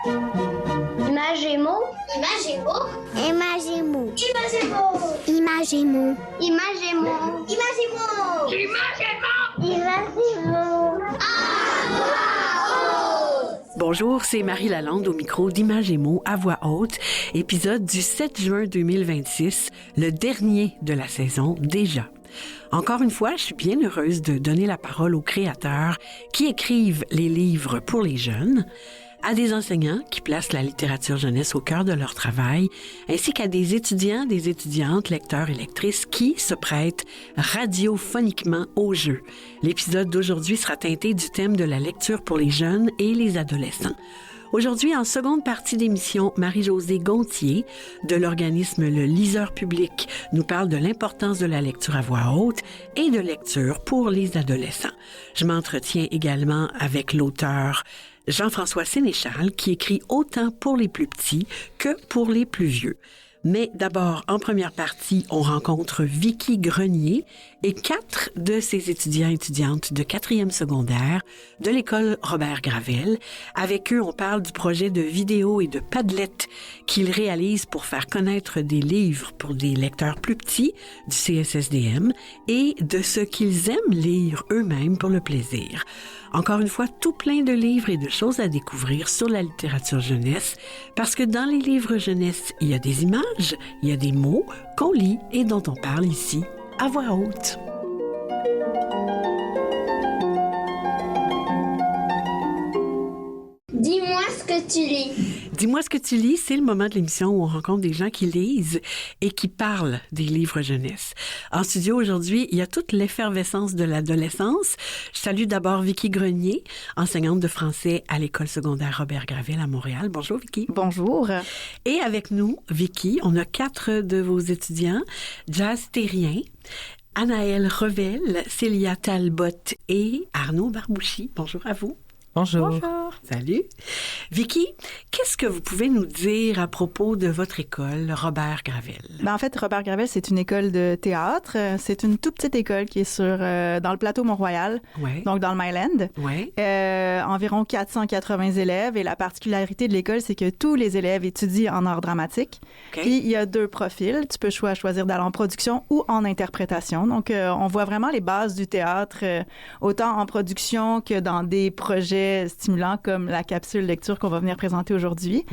Imagemo. Imagemo. Imagemo. Imagemo. Imagemo. Imagemo. Imagemo. Imagemo. Bonjour, c'est Marie Lalande au micro d'Imagemo à voix haute, épisode du 7 juin 2026, le dernier de la saison déjà. Encore une fois, je suis bien heureuse de donner la parole aux créateurs qui écrivent les livres pour les jeunes, à des enseignants qui placent la littérature jeunesse au cœur de leur travail, ainsi qu'à des étudiants, des étudiantes, lecteurs et lectrices qui se prêtent radiophoniquement au jeu. L'épisode d'aujourd'hui sera teinté du thème de la lecture pour les jeunes et les adolescents. Aujourd'hui, en seconde partie d'émission, Marie-Josée Gontier de l'organisme Le Liseur Public nous parle de l'importance de la lecture à voix haute et de lecture pour les adolescents. Je m'entretiens également avec l'auteur Jean-François Sénéchal qui écrit autant pour les plus petits que pour les plus vieux. Mais d'abord, en première partie, on rencontre Vicky Grenier et 4 de ses étudiants et étudiantes de 4e secondaire de l'école Robert Gravel. Avec eux, on parle du projet de vidéo et de Padlet qu'ils réalisent pour faire connaître des livres pour des lecteurs plus petits du CSSDM et de ce qu'ils aiment lire eux-mêmes pour le plaisir. Encore une fois, tout plein de livres et de choses à découvrir sur la littérature jeunesse, parce que dans les livres jeunesse, il y a des images, il y a des mots qu'on lit et dont on parle ici à voix haute. Dis-moi ce que tu lis. Dis-moi ce que tu lis, c'est le moment de l'émission où on rencontre des gens qui lisent et qui parlent des livres jeunesse. En studio aujourd'hui, il y a toute l'effervescence de l'adolescence. Je salue d'abord Vicky Grenier, enseignante de français à l'école secondaire Robert Gravel à Montréal. Bonjour Vicky. Bonjour. Et avec nous, Vicky, on a 4 de vos étudiants, Jazz Thérien, Anaëlle Revel, Célia Talbot et Arnaud Barbouchi. Bonjour à vous. Bonjour. Salut. Vicky, qu'est-ce que vous pouvez nous dire à propos de votre école, Robert Gravel? En fait, Robert Gravel, c'est une école de théâtre. C'est une toute petite école qui est dans le plateau Mont-Royal, donc dans le Myland. Environ 480 élèves. Et la particularité de l'école, c'est que tous les élèves étudient en art dramatique. Puis, il y a 2 profils. Tu peux choisir d'aller en production ou en interprétation. Donc, on voit vraiment les bases du théâtre, autant en production que dans des projets stimulants comme la capsule lecture qu'on va venir présenter aujourd'hui.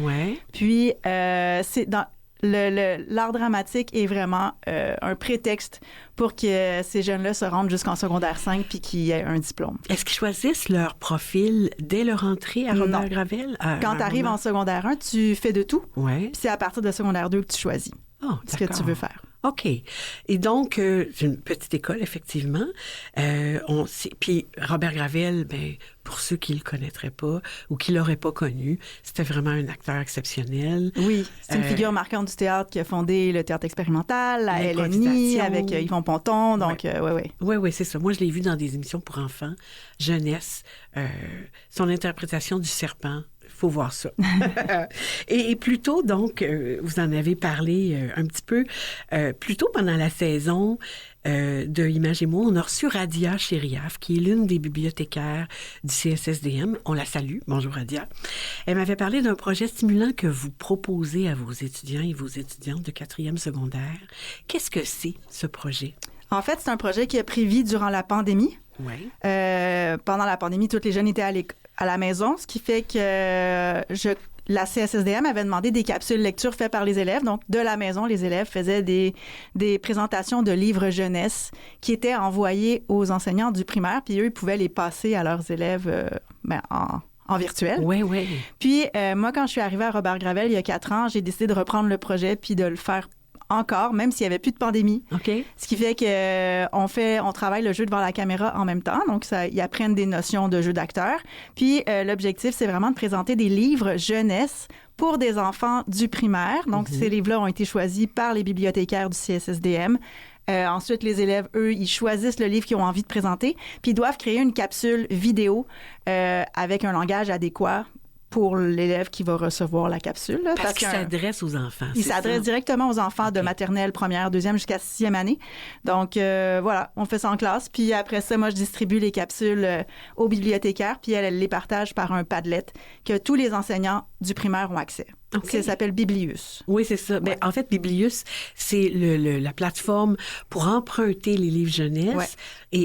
Puis, c'est dans l'art dramatique est vraiment un prétexte pour que ces jeunes-là se rendent jusqu'en secondaire 5 puis qu'ils aient un diplôme. Est-ce qu'ils choisissent leur profil dès leur entrée à Robert Gravel? Quand tu arrives en secondaire 1, tu fais de tout. Puis c'est à partir de secondaire 2 que tu choisis ce que tu veux faire. OK. Et donc, c'est une petite école, effectivement. Puis Robert Gravel, pour ceux qui le connaîtraient pas ou qui l'auraient pas connu, c'était vraiment un acteur exceptionnel. Oui, c'est une figure marquante du théâtre qui a fondé le théâtre expérimental, la LNI, avec Yvon Ponton. Donc, Oui, c'est ça. Moi, je l'ai vu dans des émissions pour enfants, jeunesse, son interprétation du serpent. Faut voir ça. Et plutôt, donc, vous en avez parlé un petit peu, plutôt pendant la saison de Imagemo, on a reçu Radia Chériaf, qui est l'une des bibliothécaires du CSSDM. On la salue. Bonjour Radia. Elle m'avait parlé d'un projet stimulant que vous proposez à vos étudiants et vos étudiantes de 4e secondaire. Qu'est-ce que c'est, ce projet? En fait, c'est un projet qui a pris vie durant la pandémie. Pendant la pandémie, tous les jeunes étaient à la maison, ce qui fait que la CSSDM avait demandé des capsules lecture faites par les élèves. Donc, de la maison, les élèves faisaient des présentations de livres jeunesse qui étaient envoyés aux enseignants du primaire, puis eux, ils pouvaient les passer à leurs élèves en virtuel. Puis, moi, quand je suis arrivée à Robert Gravel il y a 4 ans, j'ai décidé de reprendre le projet puis de le faire encore, même s'il n'y avait plus de pandémie. Ce qui fait qu'on travaille le jeu devant la caméra en même temps. Donc, ils apprennent des notions de jeu d'acteur. Puis, l'objectif, c'est vraiment de présenter des livres jeunesse pour des enfants du primaire. Donc, ces livres-là ont été choisis par les bibliothécaires du CSSDM. Ensuite, les élèves, eux, ils choisissent le livre qu'ils ont envie de présenter, puis ils doivent créer une capsule vidéo avec un langage adéquat pour l'élève qui va recevoir la capsule. Là, parce qu'il s'adresse aux enfants. Il s'adresse directement aux enfants de maternelle, première, deuxième jusqu'à 6e année. Donc, voilà, on fait ça en classe. Puis après ça, moi, je distribue les capsules aux bibliothécaires. Puis elle les partage par un Padlet que tous les enseignants du primaire ont accès. Okay. Ça s'appelle Biblius. Oui, c'est ça. Ouais. Ben, en fait, Biblius, c'est la plateforme pour emprunter les livres jeunesse. Ouais.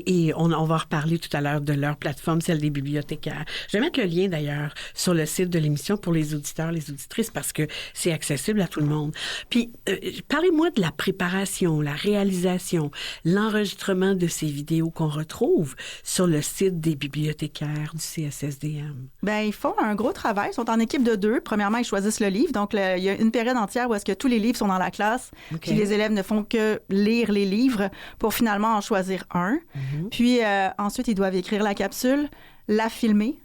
Et on va reparler tout à l'heure de leur plateforme, celle des bibliothécaires. Je vais mettre le lien, d'ailleurs, sur le site de l'émission pour les auditeurs, les auditrices, parce que c'est accessible à tout le monde. Puis, parlez-moi de la préparation, la réalisation, l'enregistrement de ces vidéos qu'on retrouve sur le site des bibliothécaires du CSSDM. Ben, ils font un gros travail. Ils sont en équipe de 2. Premièrement, ils choisissent le livre. Donc, il y a une période entière où est-ce que tous les livres sont dans la classe. Okay. Puis les élèves ne font que lire les livres pour finalement en choisir un. Mm-hmm. Puis ensuite, ils doivent écrire la capsule, la filmer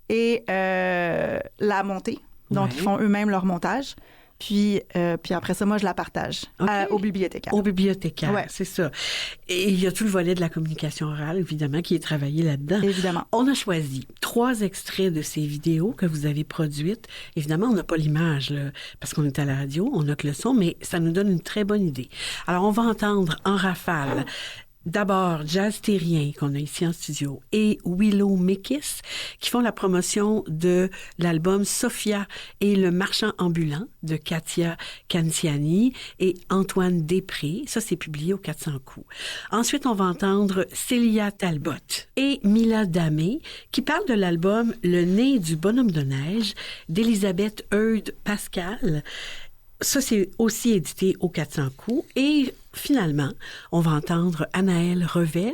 et la monter. Donc, ils font eux-mêmes leur montage. Puis après ça, moi, je la partage aux bibliothécaires. Aux bibliothécaires, ouais. C'est ça. Et il y a tout le volet de la communication orale, évidemment, qui est travaillé là-dedans. Évidemment. On a choisi 3 extraits de ces vidéos que vous avez produites. Évidemment, on n'a pas l'image, là, parce qu'on est à la radio, on n'a que le son, mais ça nous donne une très bonne idée. Alors, on va entendre en rafale d'abord Jazz Terrien, qu'on a ici en studio, et Willow Mekis, qui font la promotion de l'album Sophia et le marchand ambulant de Katia Canciani et Antoine Després. Ça, c'est publié au 400 coups. Ensuite, on va entendre Célia Talbot et Mila Damé, qui parlent de l'album Le nez du bonhomme de neige d'Elisabeth Eudes Pascal. Ça, c'est aussi édité au 400 coups. Et finalement, on va entendre Anaëlle Revel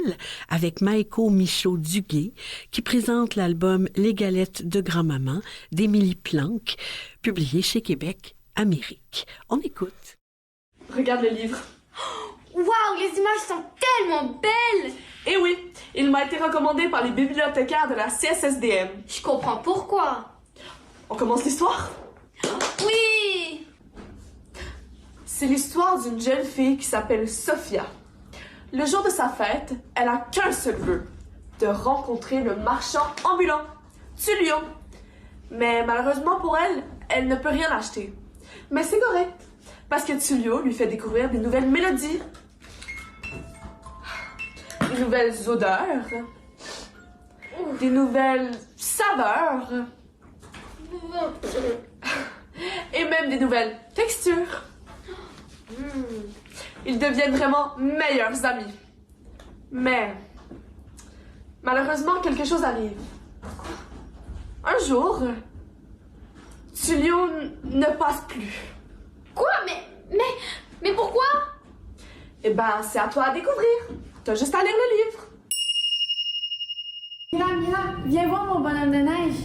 avec Maïko Michaud-Duguay qui présente l'album Les galettes de grand-maman d'Émilie Planck, publié chez Québec Amérique. On écoute. Regarde le livre. Waouh, les images sont tellement belles! Eh oui, il m'a été recommandé par les bibliothécaires de la CSSDM. Je comprends pourquoi. On commence l'histoire? Oui! C'est l'histoire d'une jeune fille qui s'appelle Sophia. Le jour de sa fête, elle a qu'un seul vœu, de rencontrer le marchand ambulant, Tullio. Mais malheureusement pour elle, elle ne peut rien acheter. Mais c'est correct, parce que Tullio lui fait découvrir des nouvelles mélodies, des nouvelles odeurs, des nouvelles saveurs, et même des nouvelles textures. Ils deviennent vraiment meilleurs amis. Mais, malheureusement, quelque chose arrive. Un jour, Tullio ne passe plus. Quoi? Mais pourquoi? Eh ben, c'est à toi à découvrir. T'as juste à lire le livre. Mila, viens voir mon bonhomme de neige.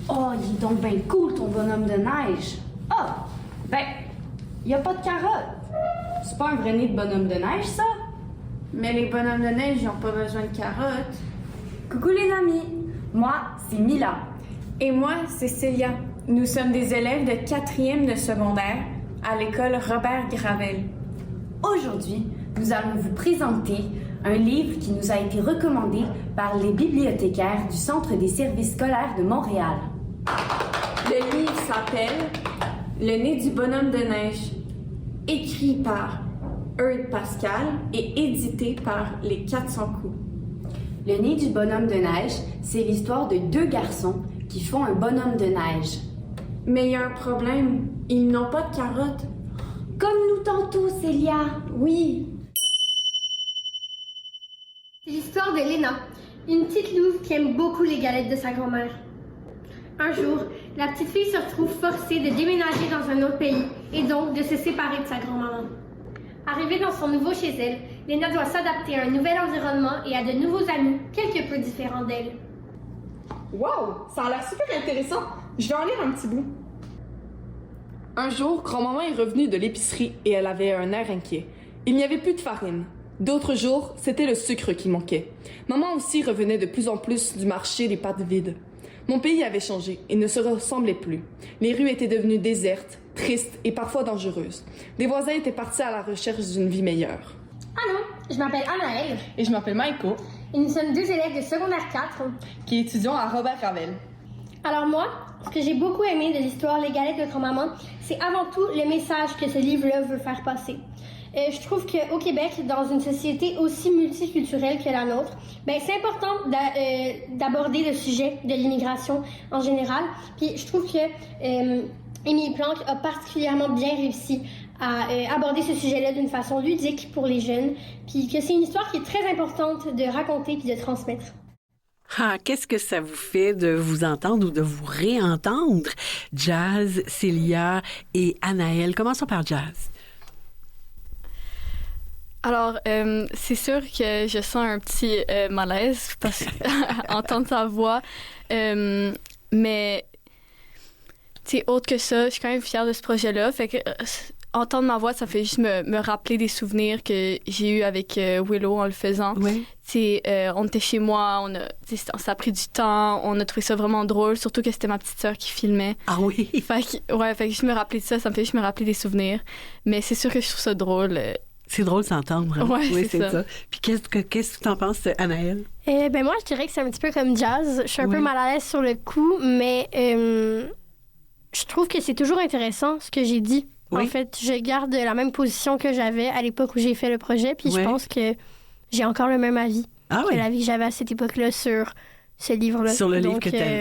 Oh, il est donc bien cool, ton bonhomme de neige. Ah, ben, il n'y a pas de carotte. C'est pas un vrai nez de bonhomme de neige, ça? Mais les bonhommes de neige, ils n'ont pas besoin de carottes. Coucou les amis, moi, c'est Mila. Et moi, c'est Célia. Nous sommes des élèves de 4e de secondaire à l'école Robert Gravel. Aujourd'hui, nous allons vous présenter un livre qui nous a été recommandé par les bibliothécaires du Centre des services scolaires de Montréal. Le livre s'appelle Le nez du bonhomme de neige, écrit par Eudes Pascal et édité par les 400 coups. Le nez du bonhomme de neige, c'est l'histoire de 2 garçons qui font un bonhomme de neige. Mais il y a un problème, ils n'ont pas de carottes. Comme nous tantôt, Célia. Oui. C'est l'histoire de Léna, une petite louve qui aime beaucoup les galettes de sa grand-mère. Un jour, la petite fille se retrouve forcée de déménager dans un autre pays et donc de se séparer de sa grand-maman. Arrivée dans son nouveau chez elle, Léna doit s'adapter à un nouvel environnement et à de nouveaux amis quelque peu différents d'elle. Wow, ça a l'air super intéressant. Je vais en lire un petit bout. Un jour, grand-maman est revenue de l'épicerie et elle avait un air inquiet. Il n'y avait plus de farine. D'autres jours, c'était le sucre qui manquait. Maman aussi revenait de plus en plus du marché des pâtes vides. Mon pays avait changé et ne se ressemblait plus. Les rues étaient devenues désertes, tristes et parfois dangereuses. Des voisins étaient partis à la recherche d'une vie meilleure. Allô, je m'appelle Anaëlle Et je m'appelle Maïko, et nous sommes 2 élèves de secondaire 4. qui est étudiant à Robert Gravel. Alors moi, ce que j'ai beaucoup aimé de l'histoire Les galettes de grand-maman, c'est avant tout le message que ce livre-là veut faire passer. Je trouve qu'au Québec, dans une société aussi multiculturelle que la nôtre, c'est important d'aborder le sujet de l'immigration en général. Puis je trouve que Émilie Planck a particulièrement bien réussi à aborder ce sujet-là d'une façon ludique pour les jeunes, puis que c'est une histoire qui est très importante de raconter puis de transmettre. Ah, qu'est-ce que ça vous fait de vous entendre ou de vous réentendre? Jazz, Célia et Anaëlle. Commençons par Jazz. Alors, c'est sûr que je sens un petit malaise parce entendre ta voix, mais autre que ça, je suis quand même fière de ce projet-là. Fait que entendre ma voix, ça fait juste me rappeler des souvenirs que j'ai eus avec Willow en le faisant. Oui. On était chez moi, ça a pris du temps, on a trouvé ça vraiment drôle, surtout que c'était ma petite sœur qui filmait. Ah oui? Fait que juste me rappeler de ça, ça me fait juste me rappeler des souvenirs. Mais c'est sûr que je trouve ça drôle. C'est drôle de s'entendre. Hein? Ouais, oui, c'est ça. Puis qu'est-ce que tu en penses, Anaëlle? Moi, je dirais que c'est un petit peu comme Jazz. Je suis un peu mal à l'aise sur le coup, mais je trouve que c'est toujours intéressant ce que j'ai dit. Oui. En fait, je garde la même position que j'avais à l'époque où j'ai fait le projet, puis je pense que j'ai encore le même avis que l'avis que j'avais à cette époque-là sur ce livre-là. Sur le livre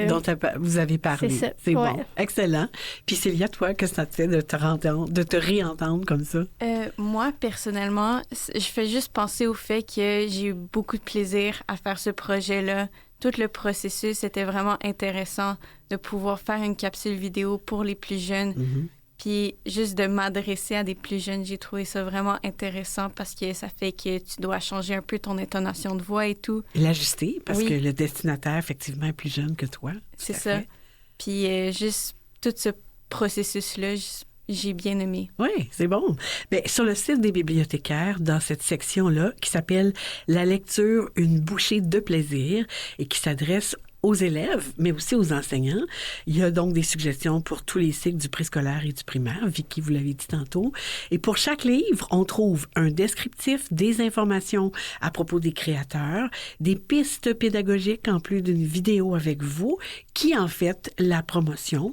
dont vous avez parlé. C'est ça. C'est bon. Excellent. Puis Célia, toi, qu'est-ce que ça te fait de te réentendre comme ça? Moi, personnellement, je fais juste penser au fait que j'ai eu beaucoup de plaisir à faire ce projet-là. Tout le processus était vraiment intéressant de pouvoir faire une capsule vidéo pour les plus jeunes. Mm-hmm. Puis juste de m'adresser à des plus jeunes, j'ai trouvé ça vraiment intéressant parce que ça fait que tu dois changer un peu ton intonation de voix et tout. L'ajuster parce que le destinataire, effectivement, est plus jeune que toi. C'est ça. Puis juste tout ce processus-là, j'ai bien aimé. Oui, c'est bon. Bien, sur le site des bibliothécaires, dans cette section-là, qui s'appelle « La lecture, une bouchée de plaisir » et qui s'adresse aux élèves, mais aussi aux enseignants. Il y a donc des suggestions pour tous les cycles du préscolaire et du primaire, Vicky, vous l'avez dit tantôt. Et pour chaque livre, on trouve un descriptif, des informations à propos des créateurs, des pistes pédagogiques en plus d'une vidéo avec vous, qui en fait la promotion.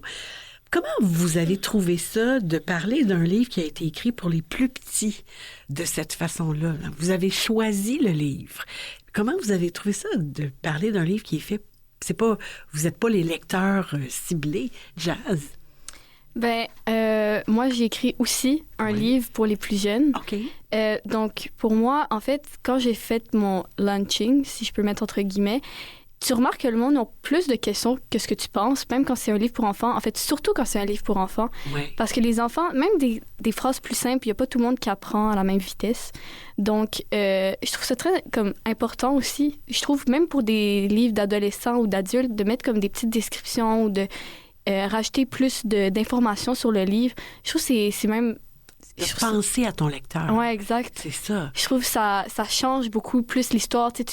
Comment vous avez trouvé ça de parler d'un livre qui a été écrit pour les plus petits de cette façon-là? Vous avez choisi le livre. Comment vous avez trouvé ça de parler d'un livre qui est fait vous n'êtes pas les lecteurs ciblés, Jazz? Moi, j'ai écrit aussi un livre pour les plus jeunes. OK. Donc, pour moi, en fait, quand j'ai fait mon launching, si je peux mettre entre guillemets, tu remarques que le monde a plus de questions que ce que tu penses, même quand c'est un livre pour enfants. En fait, surtout quand c'est un livre pour enfants. Ouais. Parce que les enfants, même des phrases plus simples, il n'y a pas tout le monde qui apprend à la même vitesse. Donc, je trouve ça très important aussi. Je trouve même pour des livres d'adolescents ou d'adultes, de mettre comme des petites descriptions ou de rajouter plus d'informations sur le livre. Je trouve que c'est même... Penser à ton lecteur. Oui, exact. C'est ça. Je trouve que ça change beaucoup plus l'histoire. Tu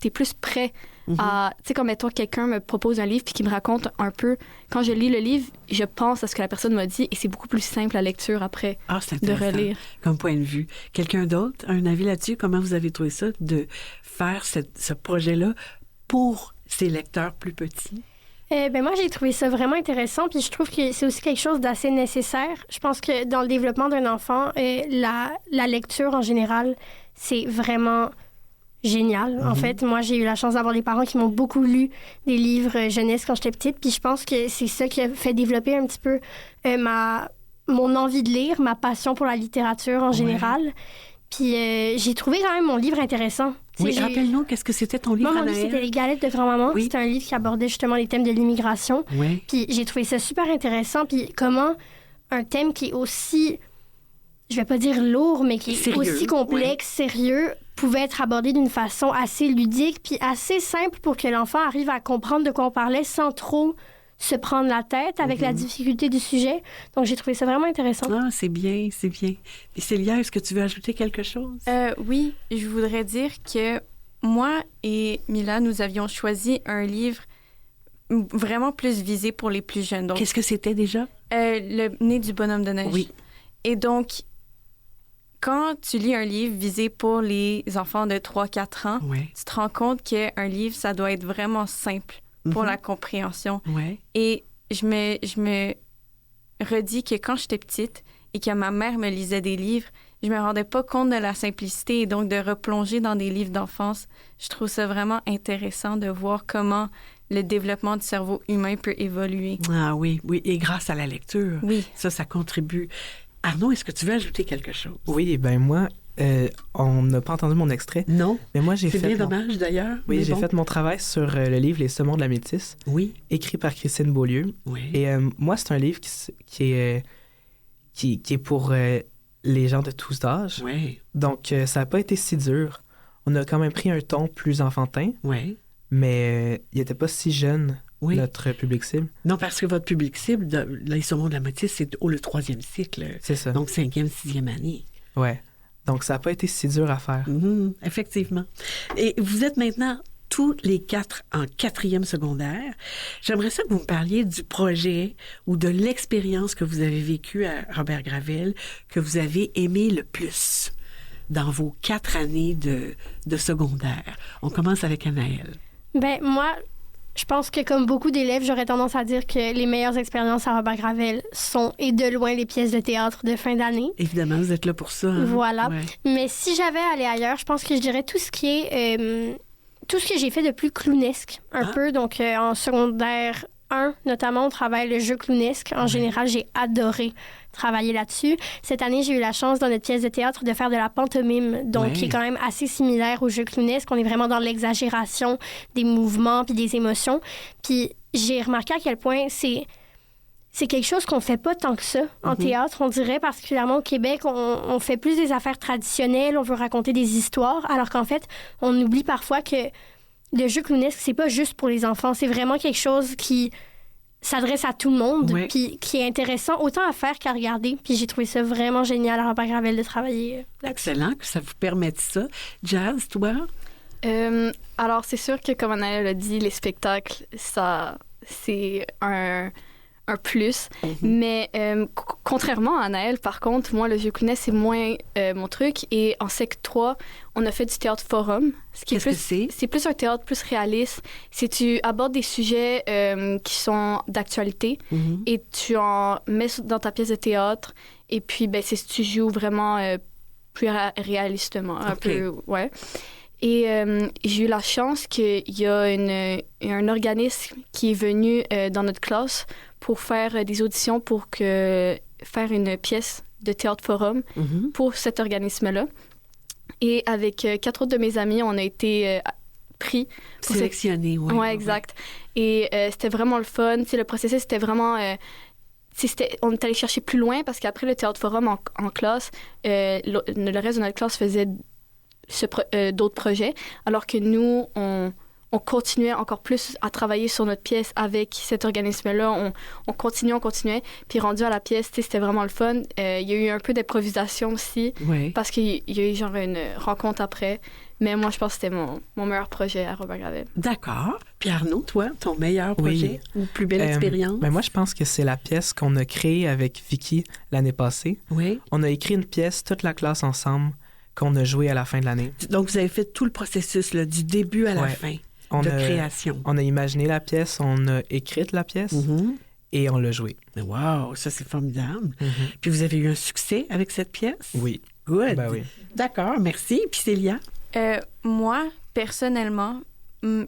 es plus prêt à... Tu sais, comme mettons, quelqu'un me propose un livre puis qui me raconte un peu... Quand je lis le livre, je pense à ce que la personne m'a dit et c'est beaucoup plus simple la lecture après de relire. Comme point de vue. Quelqu'un d'autre, un avis là-dessus? Comment vous avez trouvé ça de faire ce projet-là pour ces lecteurs plus petits? Moi, j'ai trouvé ça vraiment intéressant, puis je trouve que c'est aussi quelque chose d'assez nécessaire. Je pense que dans le développement d'un enfant, la lecture en général, c'est vraiment génial. En fait, moi, j'ai eu la chance d'avoir des parents qui m'ont beaucoup lu des livres jeunesse quand j'étais petite, puis je pense que c'est ça qui a fait développer un petit peu mon envie de lire, ma passion pour la littérature en général. Puis j'ai trouvé quand même mon livre intéressant. Oui, rappelle-nous, qu'est-ce que c'était ton livre, Moi, mon livre, c'était Les Galettes de grand-maman. Oui. C'était un livre qui abordait justement les thèmes de l'immigration. Oui. Puis j'ai trouvé ça super intéressant. Puis comment un thème qui est aussi, je vais pas dire lourd, mais qui est sérieux, aussi complexe, sérieux, pouvait être abordé d'une façon assez ludique puis assez simple pour que l'enfant arrive à comprendre de quoi on parlait sans trop se prendre la tête avec la difficulté du sujet. Donc, j'ai trouvé ça vraiment intéressant. Ah, c'est bien, c'est bien. Et Célia, est-ce que tu veux ajouter quelque chose? Oui, je voudrais dire que moi et Mila, nous avions choisi un livre vraiment plus visé pour les plus jeunes. Donc, qu'est-ce que c'était déjà? Le Nez du bonhomme de neige. Oui. Et donc, quand tu lis un livre visé pour les enfants de 3-4 ans, tu te rends compte qu'un livre, ça doit être vraiment simple pour la compréhension. Ouais. Et je me redis que quand j'étais petite et que ma mère me lisait des livres, je me rendais pas compte de la simplicité et donc de replonger dans des livres d'enfance. Je trouve ça vraiment intéressant de voir comment le développement du cerveau humain peut évoluer. Ah oui, oui, et grâce à la lecture, oui. Ça contribue. Arnaud, est-ce que tu veux ajouter quelque chose? Oui, ben moi, on n'a pas entendu mon extrait. Non, mais moi j'ai c'est fait bien dommage d'ailleurs. Oui, j'ai fait mon travail sur le livre Les Semons de la métisse, écrit par Christine Beaulieu. Oui. Et moi, c'est un livre qui est pour les gens de tous âges. Oui. Donc, ça n'a pas été si dur. On a quand même pris un ton plus enfantin. Oui. Mais il n'était pas si jeune, notre public cible. Non, parce que votre public cible, Les Semons de la métisse, c'est le 3e cycle. C'est ça. Donc, 5e, 6e année. Ouais. Donc, ça n'a pas été si dur à faire. Effectivement. Et vous êtes maintenant tous les 4 en 4e secondaire. J'aimerais ça que vous me parliez du projet ou de l'expérience que vous avez vécue à Robert Gravel, que vous avez aimé le plus dans vos 4 années de secondaire. On commence avec Anaëlle. Ben moi, je pense que comme beaucoup d'élèves, j'aurais tendance à dire que les meilleures expériences à Robert Gravel sont, et de loin, les pièces de théâtre de fin d'année. Évidemment, vous êtes là pour ça. Hein? Voilà. Ouais. Mais si j'avais à aller ailleurs, je pense que je dirais tout ce qui est... tout ce que j'ai fait de plus clownesque, un peu. Donc, en secondaire 1, notamment, on travaille le jeu clownesque. En général, j'ai adoré travailler là-dessus. Cette année, j'ai eu la chance, dans notre pièce de théâtre, de faire de la pantomime, donc qui est quand même assez similaire au jeu clownesque. On est vraiment dans l'exagération des mouvements puis des émotions. Puis j'ai remarqué à quel point c'est quelque chose qu'on fait pas tant que ça en théâtre. On dirait, particulièrement au Québec, on fait plus des affaires traditionnelles, on veut raconter des histoires, alors qu'en fait, on oublie parfois que le jeu clownesque, c'est pas juste pour les enfants. C'est vraiment quelque chose qui s'adresse à tout le monde, puis qui est intéressant autant à faire qu'à regarder. Puis j'ai trouvé ça vraiment génial à Robert Gravel de travailler là-dessus. Excellent que ça vous permette ça. Jazz, toi? Alors, c'est sûr que, comme Anaëlle l'a dit, les spectacles, c'est un plus. Mais contrairement à Anaëlle, par contre, moi, le jeu clownesque, c'est moins mon truc. Et en Sec 3, on a fait du théâtre forum. Qu'est-ce que c'est? C'est plus un théâtre plus réaliste. C'est tu abordes des sujets qui sont d'actualité et tu en mets dans ta pièce de théâtre. Et puis, tu joues vraiment plus réalistement. Un peu, ouais. Et j'ai eu la chance qu'il y a un organisme qui est venu dans notre classe pour faire des auditions pour faire une pièce de théâtre forum pour cet organisme-là. Et avec 4 autres de mes amis, on a été pris. Sélectionnés, oui. Oui, exact. Et c'était vraiment le fun. T'sais, le processus, c'était vraiment... on est allé chercher plus loin parce qu'après le théâtre forum en classe, le reste de notre classe faisait d'autres projets, alors que nous, on continuait encore plus à travailler sur notre pièce avec cet organisme-là. On continuait. Puis rendu à la pièce, c'était vraiment le fun. Il y a eu un peu d'improvisation aussi, parce qu'il y a eu genre une rencontre après. Mais moi, je pense que c'était mon meilleur projet à Robert Gravel. D'accord. Puis Arnaud, toi, ton meilleur projet ou plus belle expérience? Ben moi, je pense que c'est la pièce qu'on a créée avec Vicky l'année passée. Oui. On a écrit une pièce, toute la classe ensemble, qu'on a jouée à la fin de l'année. Donc, vous avez fait tout le processus, là, du début à la fin de création. On a imaginé la pièce, on a écrit la pièce et on l'a jouée. Wow, ça, c'est formidable. Puis vous avez eu un succès avec cette pièce? Oui. Good. Ben oui. D'accord, merci. Puis Célia? Moi, personnellement,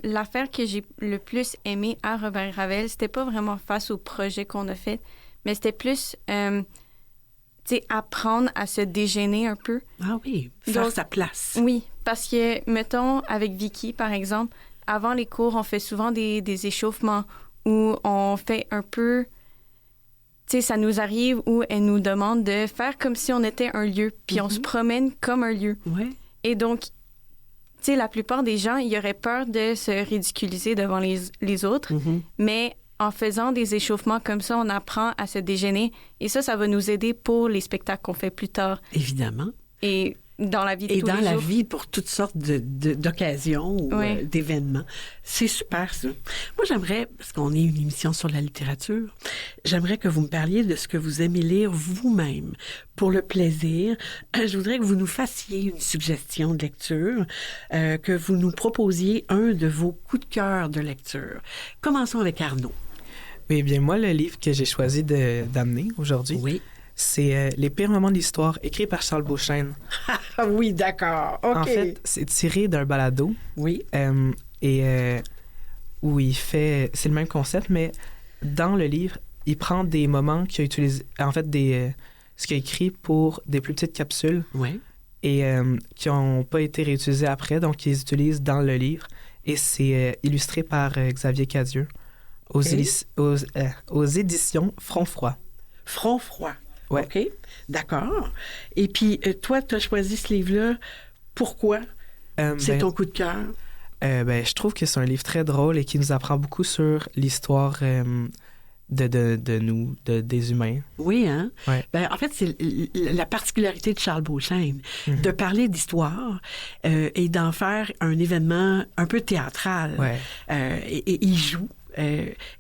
l'affaire que j'ai le plus aimée à Robert Gravel, c'était pas vraiment face au projet qu'on a fait, mais c'était plus... apprendre à se dégainer un peu. Ah oui, faire sa place. Oui, parce que, mettons, avec Vicky, par exemple, avant les cours, on fait souvent des échauffements où on fait un peu... ça nous arrive où elle nous demande de faire comme si on était un lieu, puis on se promène comme un lieu. Ouais. Et donc, la plupart des gens, ils auraient peur de se ridiculiser devant les autres, mais... En faisant des échauffements comme ça, on apprend à se dégainer. Et ça va nous aider pour les spectacles qu'on fait plus tard. Évidemment. Et dans la vie de tous les jours. Et dans la vie pour toutes sortes d'occasions ou d'événements. C'est super, ça. Moi, j'aimerais, parce qu'on est une émission sur la littérature, j'aimerais que vous me parliez de ce que vous aimez lire vous-même pour le plaisir. Je voudrais que vous nous fassiez une suggestion de lecture, que vous nous proposiez un de vos coups de cœur de lecture. Commençons avec Arnaud. Oui, bien moi, le livre que j'ai choisi d'amener aujourd'hui, C'est Les pires moments de l'histoire, écrit par Charles Beauchesne. Ah oui, d'accord. OK. En fait, c'est tiré d'un balado. Oui. Où il fait... C'est le même concept, mais dans le livre, il prend des moments qu'il a utilisés... En fait, ce qu'il a écrit pour des plus petites capsules. Oui. Et qui n'ont pas été réutilisés après, donc ils les utilisent dans le livre. Et c'est illustré par Xavier Cadieux aux éditions Front Froid. Front Froid. Ouais. OK, d'accord. Et puis, toi, tu as choisi ce livre-là. Pourquoi? C'est ton coup de cœur? Je trouve que c'est un livre très drôle et qui nous apprend beaucoup sur l'histoire de nous, des humains. Oui, hein? Ouais. En fait, c'est la particularité de Charles Beauchesne, de parler d'histoire et d'en faire un événement un peu théâtral. Ouais. Et il joue.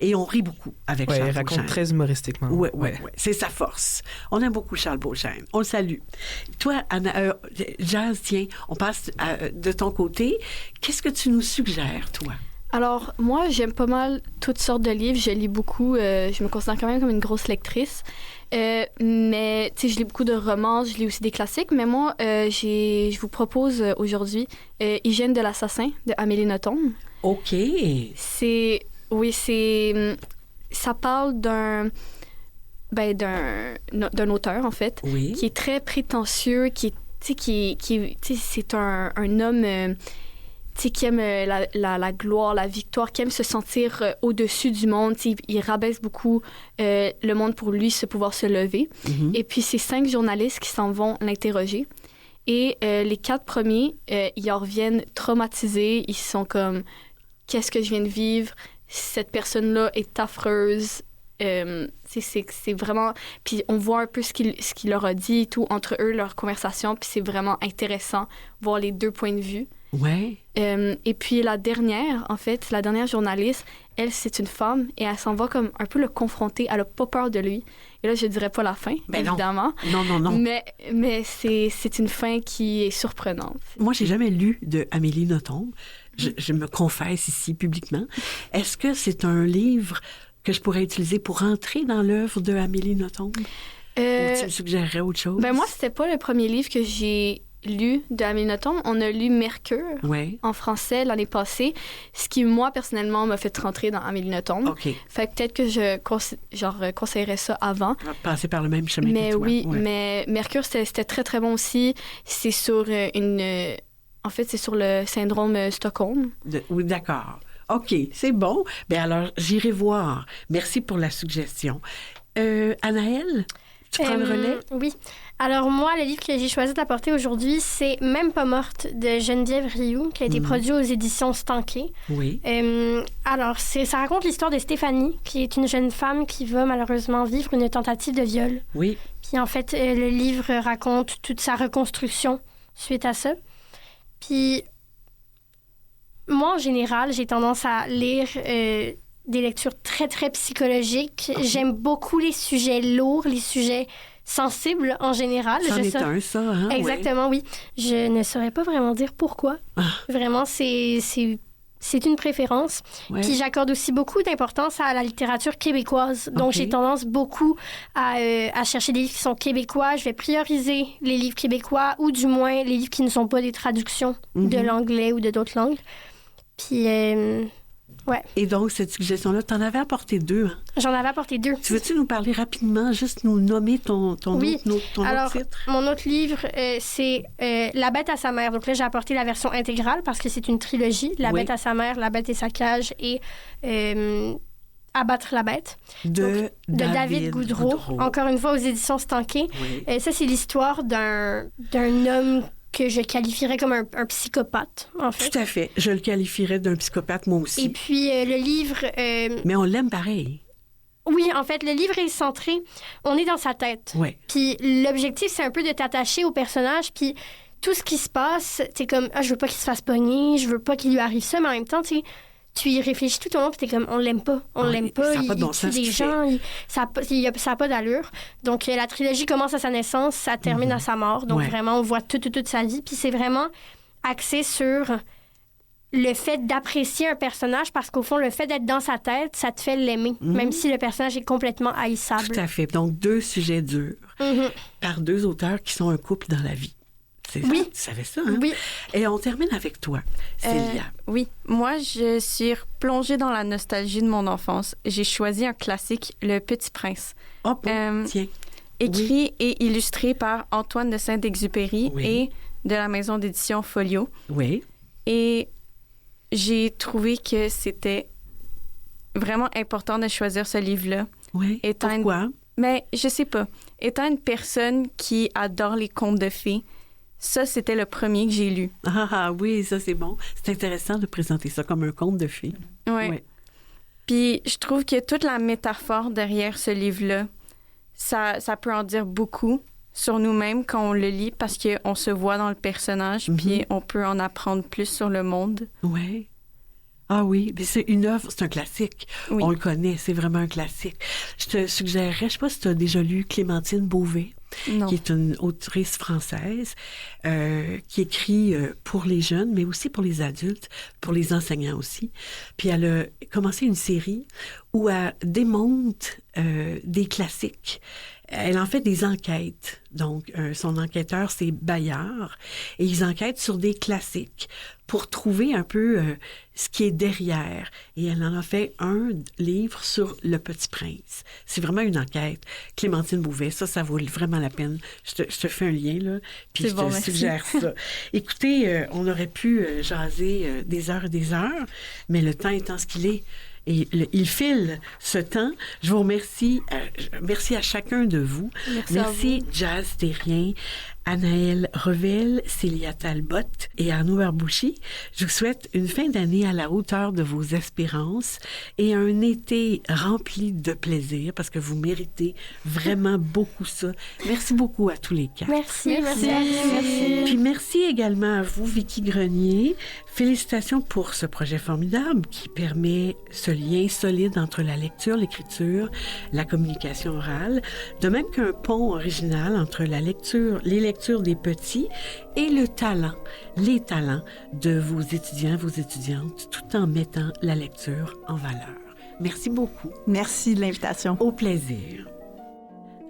Et on rit beaucoup avec Charles Beauchesne. Il raconte très humoristiquement. Oui. C'est sa force. On aime beaucoup Charles Beauchesne. On le salue. Toi, Anna, Jazz, tiens, on passe de ton côté. Qu'est-ce que tu nous suggères, toi? Alors, moi, j'aime pas mal toutes sortes de livres. Je lis beaucoup. Je me considère quand même comme une grosse lectrice. Mais, tu sais, je lis beaucoup de romans. Je lis aussi des classiques. Mais moi, je vous propose aujourd'hui Hygiène de l'assassin de Amélie Nothomb. OK. Ça parle d'un auteur, en fait, qui est très prétentieux, c'est un homme qui aime la gloire, la victoire, qui aime se sentir au-dessus du monde. Il rabaisse beaucoup le monde pour lui, pouvoir se lever. Mm-hmm. Et puis, c'est 5 journalistes qui s'en vont l'interroger. Et les 4 premiers, ils en reviennent traumatisés. Ils sont comme, qu'est-ce que je viens de vivre? Cette personne-là est affreuse. C'est vraiment... Puis on voit un peu ce qu'il leur a dit et tout, entre eux, leur conversation. Puis c'est vraiment intéressant, voir les 2 points de vue. Ouais. Et puis la dernière journaliste, elle, c'est une femme et elle s'en va comme un peu le confronter. Elle a pas peur de lui. Et là, je dirais pas la fin, évidemment. Non. Mais c'est une fin qui est surprenante. Moi, j'ai jamais lu de Amélie Nothomb. Je me confesse ici publiquement. Est-ce que c'est un livre que je pourrais utiliser pour entrer dans l'œuvre de Amélie Nothomb? Ou tu me suggérerais autre chose? Moi, c'était pas le premier livre que j'ai lu de Amélie Nothomb. On a lu Mercure en français l'année passée, ce qui, moi, personnellement, m'a fait rentrer dans Amélie Nothomb. OK. Fait que peut-être que je conseillerais ça avant. Passer par le même chemin que toi. Mais Mercure, c'était très, très bon aussi. C'est sur en fait, c'est sur le syndrome Stockholm. Oui, d'accord. OK, c'est bon. Alors, j'irai voir. Merci pour la suggestion. Anaëlle, tu prends le relais? Oui. Alors, moi, le livre que j'ai choisi d'apporter aujourd'hui, c'est Même pas morte de Geneviève Rioux, qui a été produit aux éditions Stanké. Oui. Alors, ça raconte l'histoire de Stéphanie, qui est une jeune femme qui va malheureusement vivre une tentative de viol. Oui. Puis, en fait, le livre raconte toute sa reconstruction suite à ça. Puis, moi, en général, j'ai tendance à lire des lectures très, très psychologiques. Okay. J'aime beaucoup les sujets lourds, les sujets sensibles en général. C'en est un, ça, hein? Exactement, oui. Je ne saurais pas vraiment dire pourquoi. Vraiment, c'est une préférence. Ouais. Puis j'accorde aussi beaucoup d'importance à la littérature québécoise. Donc, j'ai tendance beaucoup à chercher des livres qui sont québécois. Je vais prioriser les livres québécois ou du moins les livres qui ne sont pas des traductions de l'anglais ou de d'autres langues. Puis, ouais. Et donc, cette suggestion-là, tu en avais apporté 2. Hein? J'en avais apporté 2. Tu veux-tu nous parler rapidement, juste nous nommer ton autre titre? Mon autre livre, c'est La bête à sa mère. Donc là, j'ai apporté la version intégrale parce que c'est une trilogie. La bête à sa mère, La bête et sa cage et Abattre la bête. De David Goudreau. Encore une fois, aux éditions Stanké. Oui. Ça, c'est l'histoire d'un homme que je qualifierais comme un psychopathe, en fait. Tout à fait. Je le qualifierais d'un psychopathe, moi aussi. Et puis, le livre... Mais on l'aime pareil. Oui, en fait, le livre est centré. On est dans sa tête. Oui. Puis l'objectif, c'est un peu de t'attacher au personnage. Puis tout ce qui se passe, c'est comme, je veux pas qu'il se fasse pogner, je veux pas qu'il lui arrive ça, mais en même temps, tu y réfléchis tout au long, puis t'es comme, on l'aime pas. Il tue des gens, ça a pas d'allure. Donc, la trilogie commence à sa naissance, ça termine à sa mort. Donc, vraiment, on voit toute sa vie. Puis c'est vraiment axé sur le fait d'apprécier un personnage parce qu'au fond, le fait d'être dans sa tête, ça te fait l'aimer, même si le personnage est complètement haïssable. Tout à fait. Donc, 2 sujets durs par 2 auteurs qui sont un couple dans la vie. Oui. Tu savais ça, hein? Oui. Et on termine avec toi, Célia. Oui. Moi, je suis plongée dans la nostalgie de mon enfance. J'ai choisi un classique, Le Petit Prince. Oh, bon, tiens. Écrit et illustré par Antoine de Saint-Exupéry et de la maison d'édition Folio. Oui. Et j'ai trouvé que c'était vraiment important de choisir ce livre-là. Oui. Pourquoi? Mais je sais pas. Étant une personne qui adore les contes de fées, ça, c'était le premier que j'ai lu. Ah oui, ça, c'est bon. C'est intéressant de présenter ça comme un conte de fées. Oui. Ouais. Puis je trouve que toute la métaphore derrière ce livre-là, ça peut en dire beaucoup sur nous-mêmes quand on le lit parce qu'on se voit dans le personnage, puis on peut en apprendre plus sur le monde. Oui. Ah oui, mais c'est une œuvre, c'est un classique. Oui. On le connaît, c'est vraiment un classique. Je te suggérerais, je sais pas si tu as déjà lu Clémentine Beauvais, qui est une autrice française qui écrit pour les jeunes, mais aussi pour les adultes, pour les enseignants aussi. Puis elle a commencé une série où elle démonte des classiques. Elle en fait des enquêtes. Donc, son enquêteur, c'est Bayard. Et ils enquêtent sur des classiques pour trouver un peu ce qui est derrière. Et elle en a fait un livre sur Le Petit Prince. C'est vraiment une enquête. Clémentine Beauvais, ça vaut vraiment la peine. Je te fais un lien, là, puis je te suggère ça. Écoutez, on aurait pu jaser des heures et des heures, mais le temps étant ce qu'il est, et il file ce temps. Je vous remercie. Merci à chacun de vous. Merci Jazz Terrien, Anaëlle Revel, Célia Talbot et Arnaud Arbouchy. Je vous souhaite une fin d'année à la hauteur de vos espérances et un été rempli de plaisir parce que vous méritez vraiment beaucoup ça. Merci beaucoup à tous les 4. Merci. Puis merci également à vous, Vicky Grenier. Félicitations pour ce projet formidable qui permet ce lien solide entre la lecture, l'écriture, la communication orale, de même qu'un pont original entre la lecture, les lectures des petits et les talents de vos étudiants, vos étudiantes, tout en mettant la lecture en valeur. Merci beaucoup. Merci de l'invitation. Au plaisir.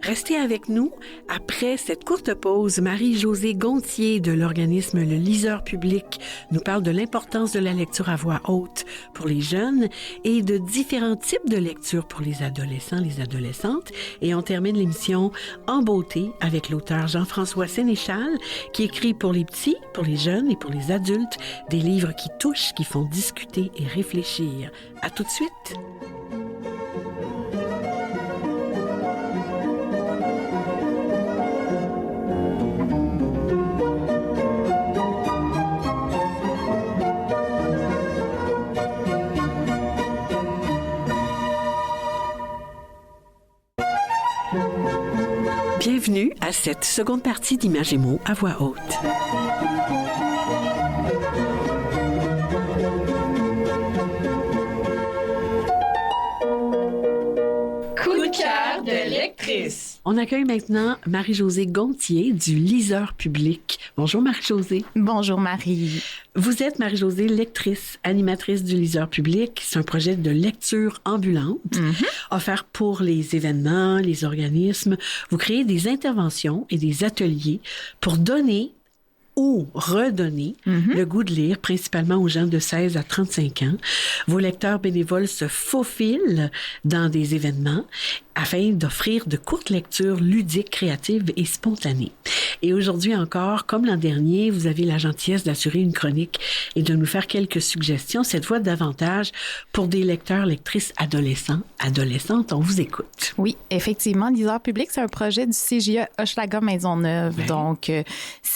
Restez avec nous. Après cette courte pause, Marie-Josée Gontier de l'organisme Le Liseur Public nous parle de l'importance de la lecture à voix haute pour les jeunes et de différents types de lecture pour les adolescents, les adolescentes. Et on termine l'émission en beauté avec l'auteur Jean-François Sénéchal qui écrit pour les petits, pour les jeunes et pour les adultes des livres qui touchent, qui font discuter et réfléchir. À tout de suite. Bienvenue à cette seconde partie d'Images et mots à voix haute. Coup de cœur de lectrice. On accueille maintenant Marie-Josée Gontier du Liseur Public. Bonjour Marie-Josée. Bonjour Marie. Vous êtes Marie-Josée, lectrice, animatrice du Liseur Public. C'est un projet de lecture ambulante offert pour les événements, les organismes. Vous créez des interventions et des ateliers pour donner ou redonner le goût de lire, principalement aux gens de 16 à 35 ans. Vos lecteurs bénévoles se faufilent dans des événements afin d'offrir de courtes lectures ludiques, créatives et spontanées. Et aujourd'hui encore, comme l'an dernier, vous avez la gentillesse d'assurer une chronique et de nous faire quelques suggestions, cette fois davantage pour des lecteurs, lectrices adolescents, adolescentes. On vous écoute. Oui, effectivement, Liseur Public, c'est un projet du CJE Hochelaga Maisonneuve. Ouais. Donc,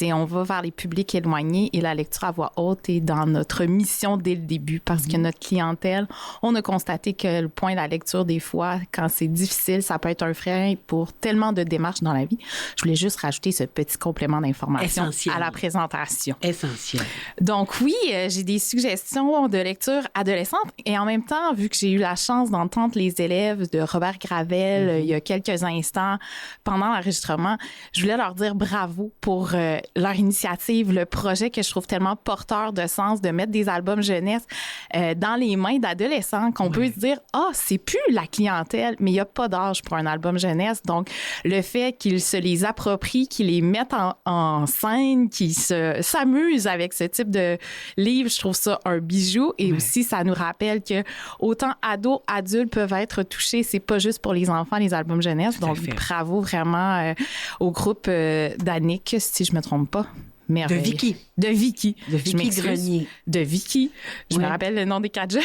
on va vers les publics éloignés et la lecture à voix haute est dans notre mission dès le début parce que notre clientèle, on a constaté que le point de la lecture, des fois, quand c'est difficile, ça peut être un frein pour tellement de démarches dans la vie. Je voulais juste rajouter ce petit petit complément d'information Essentiel. à la présentation. Essentiel. Donc oui, j'ai des suggestions de lecture adolescente et en même temps, vu que j'ai eu la chance d'entendre les élèves de Robert Gravel il y a quelques instants pendant l'enregistrement, je voulais leur dire bravo pour leur initiative, le projet que je trouve tellement porteur de sens de mettre des albums jeunesse dans les mains d'adolescents qu'on peut se dire « Ah, c'est plus la clientèle, mais il n'y a pas d'âge pour un album jeunesse. » Donc, le fait qu'ils se les approprient, qu'ils les mettent en scène, qu'ils s'amusent avec ce type de livre, je trouve ça un bijou. Et aussi, ça nous rappelle que autant ados, adultes peuvent être touchés. C'est pas juste pour les enfants, les albums jeunesse. Donc, bravo vraiment au groupe d'Annick, si je me trompe pas. Merveille. De Vicky. De Vicky. De Vicky Grenier. De Vicky. Je me rappelle le nom des 4 jeux.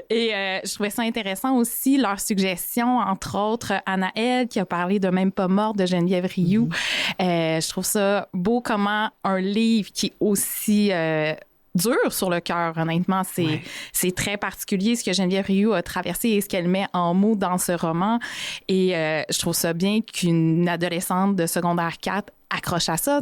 Et je trouvais ça intéressant aussi, leurs suggestions, entre autres, Anaëlle, qui a parlé de Même pas mort de Geneviève Rioux. Je trouve ça beau comment un livre qui est aussi... dur sur le cœur, honnêtement. C'est très particulier ce que Geneviève Rioux a traversé et ce qu'elle met en mots dans ce roman. Et je trouve ça bien qu'une adolescente de secondaire 4 accroche à ça.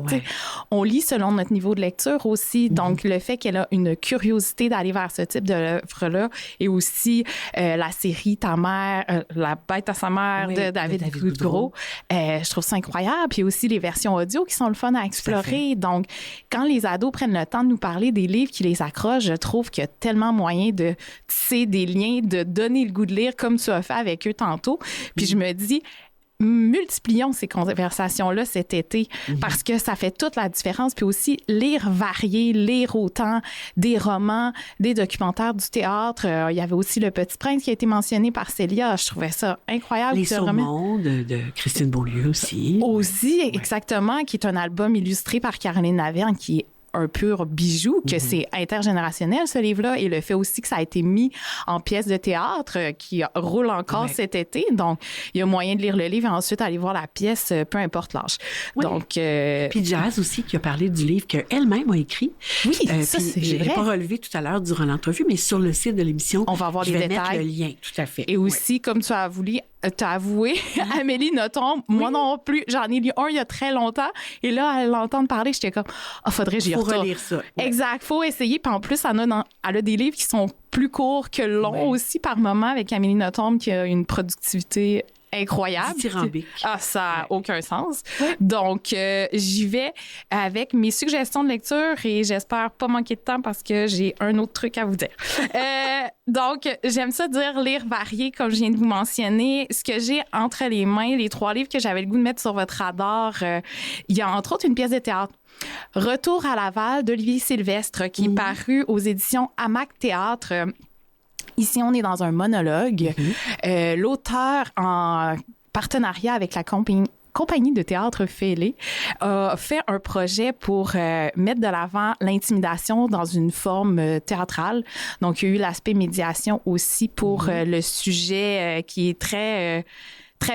On lit selon notre niveau de lecture aussi. Donc, le fait qu'elle a une curiosité d'aller vers ce type d'œuvre-là et aussi la série Ta mère, La bête à sa mère de David Goudreau, je trouve ça incroyable. Puis aussi les versions audio qui sont le fun à explorer. Donc, quand les ados prennent le temps de nous parler des livres qui les accrochent, je trouve qu'il y a tellement moyen de tisser des liens, de donner le goût de lire comme tu as fait avec eux tantôt. Puis je me dis, multiplions ces conversations-là cet été parce que ça fait toute la différence. Puis aussi, lire varié, lire autant des romans, des documentaires, du théâtre. Il y avait aussi Le Petit Prince qui a été mentionné par Célia. Je trouvais ça incroyable. Les Saumons de Christine Beaulieu aussi. Aussi, exactement, qui est un album illustré par Caroline Laverne qui est un pur bijou, que c'est intergénérationnel, ce livre-là, et le fait aussi que ça a été mis en pièce de théâtre qui roule encore cet été. Donc, il y a moyen de lire le livre et ensuite aller voir la pièce, peu importe l'âge. Donc, puis Jazz aussi, qui a parlé du livre qu'elle-même a écrit. Oui, ça, c'est vrai. Je l'ai pas relevé tout à l'heure durant l'entrevue, mais sur le site de l'émission, on va avoir les détails. Mettre le lien, tout à fait. Et aussi, comme tu as avoué, Amélie Nothomb, moi non plus, j'en ai lu un il y a très longtemps, et là, à l'entendre parler, j'étais comme, faudrait que j'y retourne. Faut relire ça. Ouais. Exact, faut essayer, puis en plus, elle a des livres qui sont plus courts que longs aussi par moment, avec Amélie Nothomb, qui a une productivité incroyable. Dithyrambique. Ça n'a aucun sens. Donc, j'y vais avec mes suggestions de lecture et j'espère pas manquer de temps parce que j'ai un autre truc à vous dire. Donc, j'aime ça dire lire varié, comme je viens de vous mentionner. Ce que j'ai entre les mains, les 3 livres que j'avais le goût de mettre sur votre radar, il y a entre autres une pièce de théâtre. Retour à Laval d'Olivier Sylvestre, qui est paru aux éditions Hamac Théâtre. Ici, on est dans un monologue. L'auteur, en partenariat avec la compagnie de théâtre Fêlé, a fait un projet pour mettre de l'avant l'intimidation dans une forme théâtrale. Donc, il y a eu l'aspect médiation aussi pour le sujet qui est très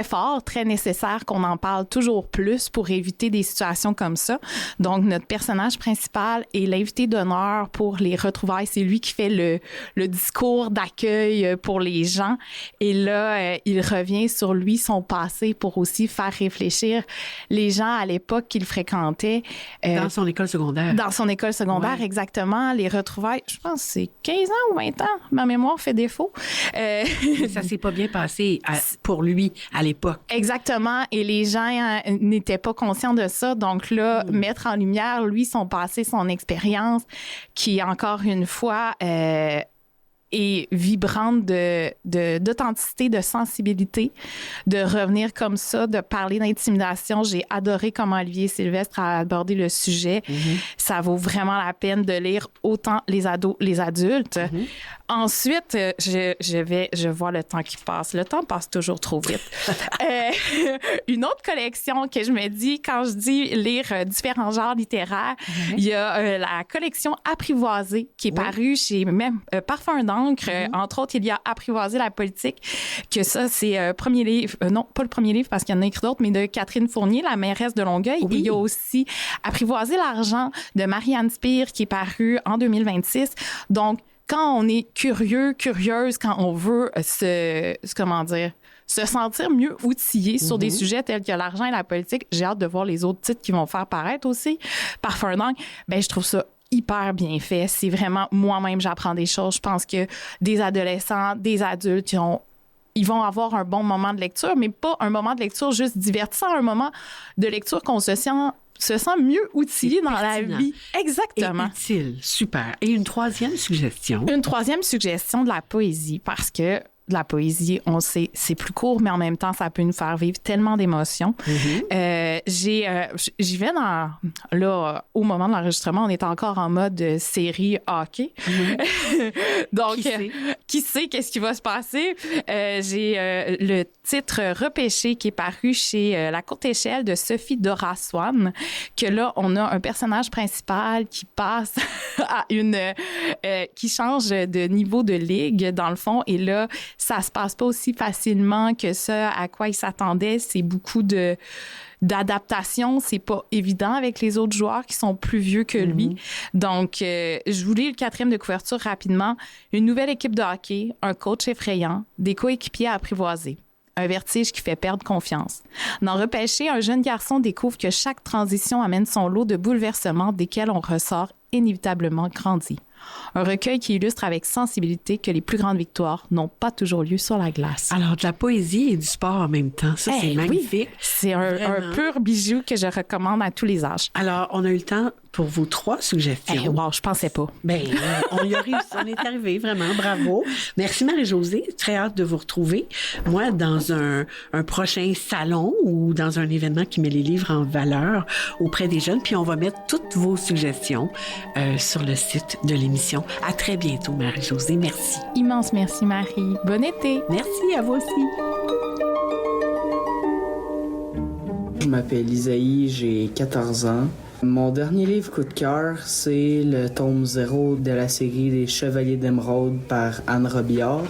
fort, très nécessaire qu'on en parle toujours plus pour éviter des situations comme ça. Donc, notre personnage principal est l'invité d'honneur pour les retrouvailles. C'est lui qui fait le discours d'accueil pour les gens. Et là, il revient sur lui, son passé, pour aussi faire réfléchir les gens à l'époque qu'il fréquentait. Dans son école secondaire. Dans son école secondaire, exactement. Les retrouvailles, je pense que c'est 15 ans ou 20 ans. Ma mémoire fait défaut. Ça s'est pas bien passé pour lui à l'époque. Exactement. Et les gens n'étaient pas conscients de ça. Donc là, mettre en lumière, lui, son passé, son expérience, qui, encore une fois, est vibrante d'authenticité, de sensibilité, de revenir comme ça, de parler d'intimidation. J'ai adoré comment Olivier Sylvestre a abordé le sujet. Ça vaut vraiment la peine de lire autant les ados, les adultes. Ensuite, je vois le temps qui passe. Le temps passe toujours trop vite. Une autre collection que je me dis, quand je dis lire différents genres littéraires, il y a la collection Apprivoisée qui est parue chez même Parfum d'encre. Entre autres, il y a Apprivoiser la politique, que ça, c'est premier livre, non, pas le premier livre parce qu'il y en a écrit d'autres, mais de Catherine Fournier, la mairesse de Longueuil. Et il y a aussi Apprivoiser l'argent de Marianne Spire qui est paru en 2026. Donc, quand on est curieuse, quand on veut se sentir mieux outillé sur des sujets tels que l'argent et la politique. J'ai hâte de voir les autres titres qui vont faire paraître aussi par Fernand. Ben, je trouve ça hyper bien fait. C'est vraiment, moi-même, j'apprends des choses. Je pense que des adolescents, des adultes, ils vont avoir un bon moment de lecture, mais pas un moment de lecture juste divertissant, un moment de lecture qu'on se sent mieux outillé dans la vie. Exactement. Et utile. Super. Et une troisième suggestion. Une troisième suggestion de la poésie, parce que de la poésie, on sait, c'est plus court, mais en même temps, ça peut nous faire vivre tellement d'émotions. J'y vais là, au moment de l'enregistrement, on est encore en mode série hockey. Donc, qui sait qu'est-ce qui va se passer? J'ai le titre Repêché qui est paru chez La Courte Échelle de Sophie Dora Swan, que là, on a un personnage principal qui passe à qui change de niveau de ligue, dans le fond, et là, ça se passe pas aussi facilement que ça à quoi il s'attendait. C'est beaucoup d'adaptation. C'est pas évident avec les autres joueurs qui sont plus vieux que lui. Donc, je vous lis le 4e de couverture rapidement. Une nouvelle équipe de hockey, un coach effrayant, des coéquipiers à apprivoiser. Un vertige qui fait perdre confiance. Dans Repêché, un jeune garçon découvre que chaque transition amène son lot de bouleversements desquels on ressort inévitablement grandi. Un recueil qui illustre avec sensibilité que les plus grandes victoires n'ont pas toujours lieu sur la glace. Alors, de la poésie et du sport en même temps, ça, c'est magnifique. Oui. C'est un pur bijou que je recommande à tous les âges. Alors, on a eu le temps pour vos 3 suggestions. Wow, je pensais pas. Bien, on y a réussi, on est arrivé, vraiment, bravo. Merci Marie-Josée, très hâte de vous retrouver. Moi, dans un prochain salon ou dans un événement qui met les livres en valeur auprès des jeunes, puis on va mettre toutes vos suggestions sur le site de l'émission. À très bientôt, Marie-Josée. Merci. Immense merci, Marie. Bon été. Merci, à vous aussi. Je m'appelle Isaïe, j'ai 14 ans. Mon dernier livre coup de cœur, c'est le tome 0 de la série Les Chevaliers d'Émeraude par Anne Robillard.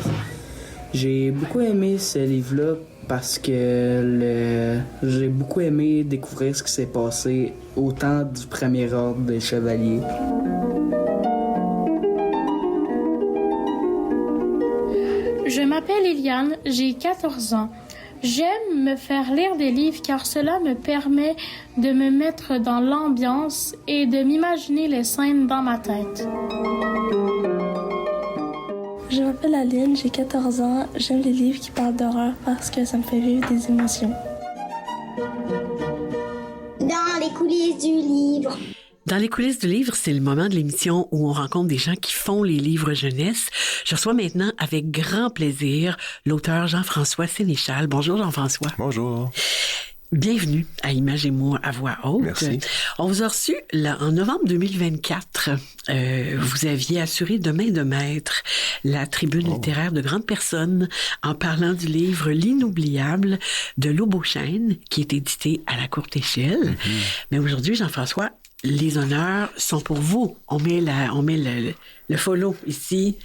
J'ai beaucoup aimé ce livre-là parce que j'ai beaucoup aimé découvrir ce qui s'est passé au temps du premier ordre des chevaliers. Je m'appelle Eliane, j'ai 14 ans. J'aime me faire lire des livres car cela me permet de me mettre dans l'ambiance et de m'imaginer les scènes dans ma tête. Je m'appelle Aline, j'ai 14 ans. J'aime les livres qui parlent d'horreur parce que ça me fait vivre des émotions. Dans les coulisses du livre. Dans les coulisses du livre, c'est le moment de l'émission où on rencontre des gens qui font les livres jeunesse. Je reçois maintenant avec grand plaisir l'auteur Jean-François Sénéchal. Bonjour Jean-François. Bonjour. Bienvenue à Images et mots à voix haute. Merci. On vous a reçu en novembre 2024. Vous aviez assuré de main de maître la tribune littéraire de grandes personnes en parlant du livre L'Inoubliable de Lobeauchêne qui est édité à La Courte Échelle. Mais aujourd'hui, Jean-François, les honneurs sont pour vous. On met le follow ici.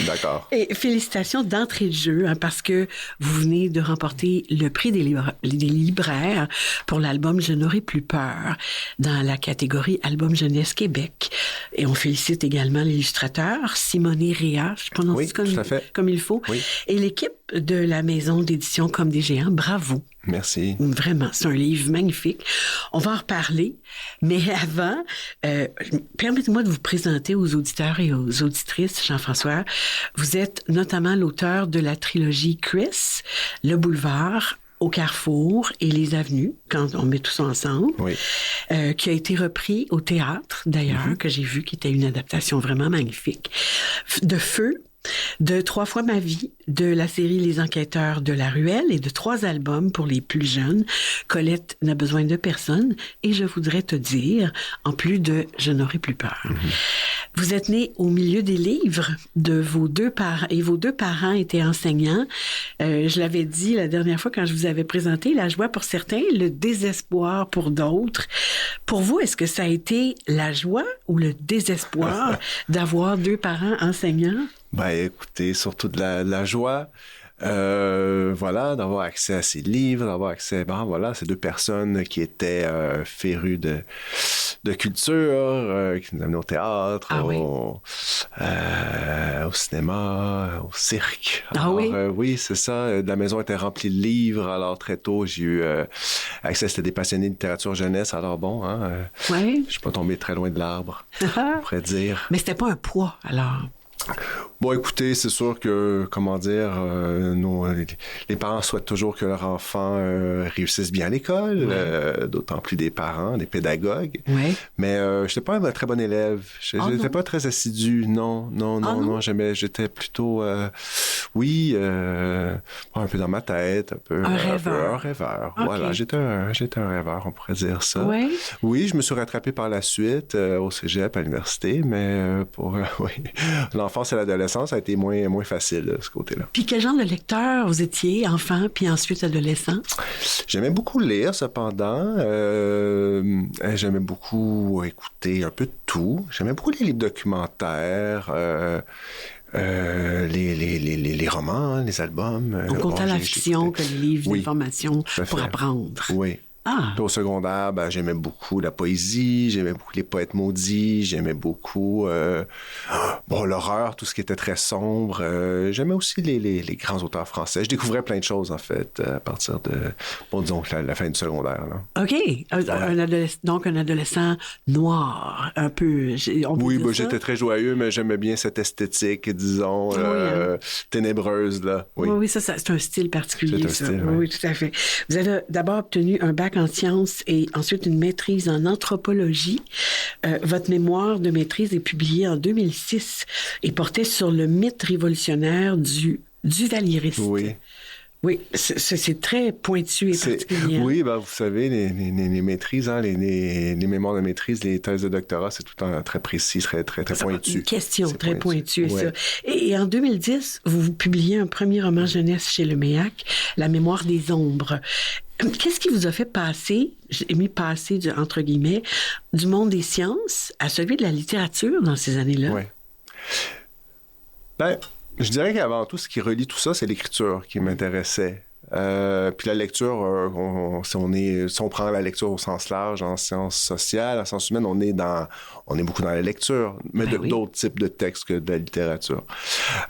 D'accord. Et félicitations d'entrée de jeu, parce que vous venez de remporter le prix des libraires pour l'album Je n'aurai plus peur dans la catégorie Album Jeunesse Québec. Et on félicite également l'illustrateur Simonet Réa, je prononce comme il faut, et l'équipe de la maison d'édition Comme des géants. Bravo. Merci. Vraiment, c'est un livre magnifique. On va en reparler, mais avant, permettez-moi de vous présenter aux auditeurs et aux auditrices, Jean-François. Vous êtes notamment l'auteur de la trilogie Chris, Le Boulevard, Au Carrefour et Les Avenues, quand on met tout ça ensemble, qui a été repris au théâtre, d'ailleurs, que j'ai vu, qui était une adaptation vraiment magnifique, de Feu, de 3 fois ma vie, de la série Les Enquêteurs de la Ruelle et de 3 albums pour les plus jeunes. Colette n'a besoin de personne et je voudrais te dire, en plus de Je n'aurai plus peur. Vous êtes né au milieu des livres de vos 2 parents et vos 2 parents étaient enseignants. Je l'avais dit la dernière fois quand je vous avais présenté, la joie pour certains, le désespoir pour d'autres. Pour vous, est-ce que ça a été la joie ou le désespoir d'avoir 2 parents enseignants? Ben, écoutez, surtout de la joie, d'avoir accès à ces livres, d'avoir accès, ces 2 personnes qui étaient férues de culture qui nous amenait au théâtre, au cinéma, au cirque. Alors, oui, c'est ça. La maison était remplie de livres. Alors, très tôt, j'ai eu accès. C'était des passionnés de littérature jeunesse. Alors, bon, je suis pas tombé très loin de l'arbre, on pourrait dire. Mais c'était pas un poids, alors? Bon, écoutez, c'est sûr que, les parents souhaitent toujours que leur enfant réussisse bien à l'école, d'autant plus des parents, des pédagogues. Ouais. Mais je n'étais pas un très bon élève. Je n'étais pas très assidu. Non. J'étais plutôt, un peu dans ma tête, un rêveur. Okay. Voilà, j'étais un rêveur, on pourrait dire ça. Ouais. Oui, je me suis rattrapé par la suite au cégep, à l'université, mais l'enfance et l'adolescence, ça a été moins facile de ce côté-là. Puis quel genre de lecteur vous étiez, enfant, puis ensuite adolescent? J'aimais beaucoup lire, cependant. J'aimais beaucoup écouter un peu de tout. J'aimais beaucoup les livres documentaires, les romans, les albums. Donc, autant la fiction que les livres d'information pour apprendre. Oui. Puis au secondaire, j'aimais beaucoup la poésie, j'aimais beaucoup les poètes maudits, j'aimais beaucoup l'horreur, tout ce qui était très sombre. J'aimais aussi les grands auteurs français. Je découvrais plein de choses, en fait, à partir de, disons, la fin du secondaire. Là. OK. Donc, un adolescent noir, un peu. J'étais très joyeux, mais j'aimais bien cette esthétique, disons, ténébreuse. Là. Oui, ça, c'est un style particulier. C'est un style, oui, tout à fait. Vous avez d'abord obtenu un bac en sciences et ensuite une maîtrise en anthropologie. Votre mémoire de maîtrise est publiée en 2006 et portait sur le mythe révolutionnaire du duvalierisme. Oui, c'est très pointu et particulier. Oui, vous savez, les maîtrises, les mémoires de maîtrise, les thèses de doctorat, c'est tout le temps très précis, très pointu. Une question très pointue, ça. Et en 2010, vous publiez un premier roman jeunesse chez Le Méac, La mémoire des ombres. Qu'est-ce qui vous a fait passer, j'ai mis passer entre guillemets, du monde des sciences à celui de la littérature dans ces années-là? Oui. Je dirais qu'avant tout, ce qui relie tout ça, c'est l'écriture qui m'intéressait. Puis la lecture, si on prend la lecture au sens large, en sciences sociales, en sciences humaines, on est beaucoup dans la lecture, mais d'autres types de textes que de la littérature.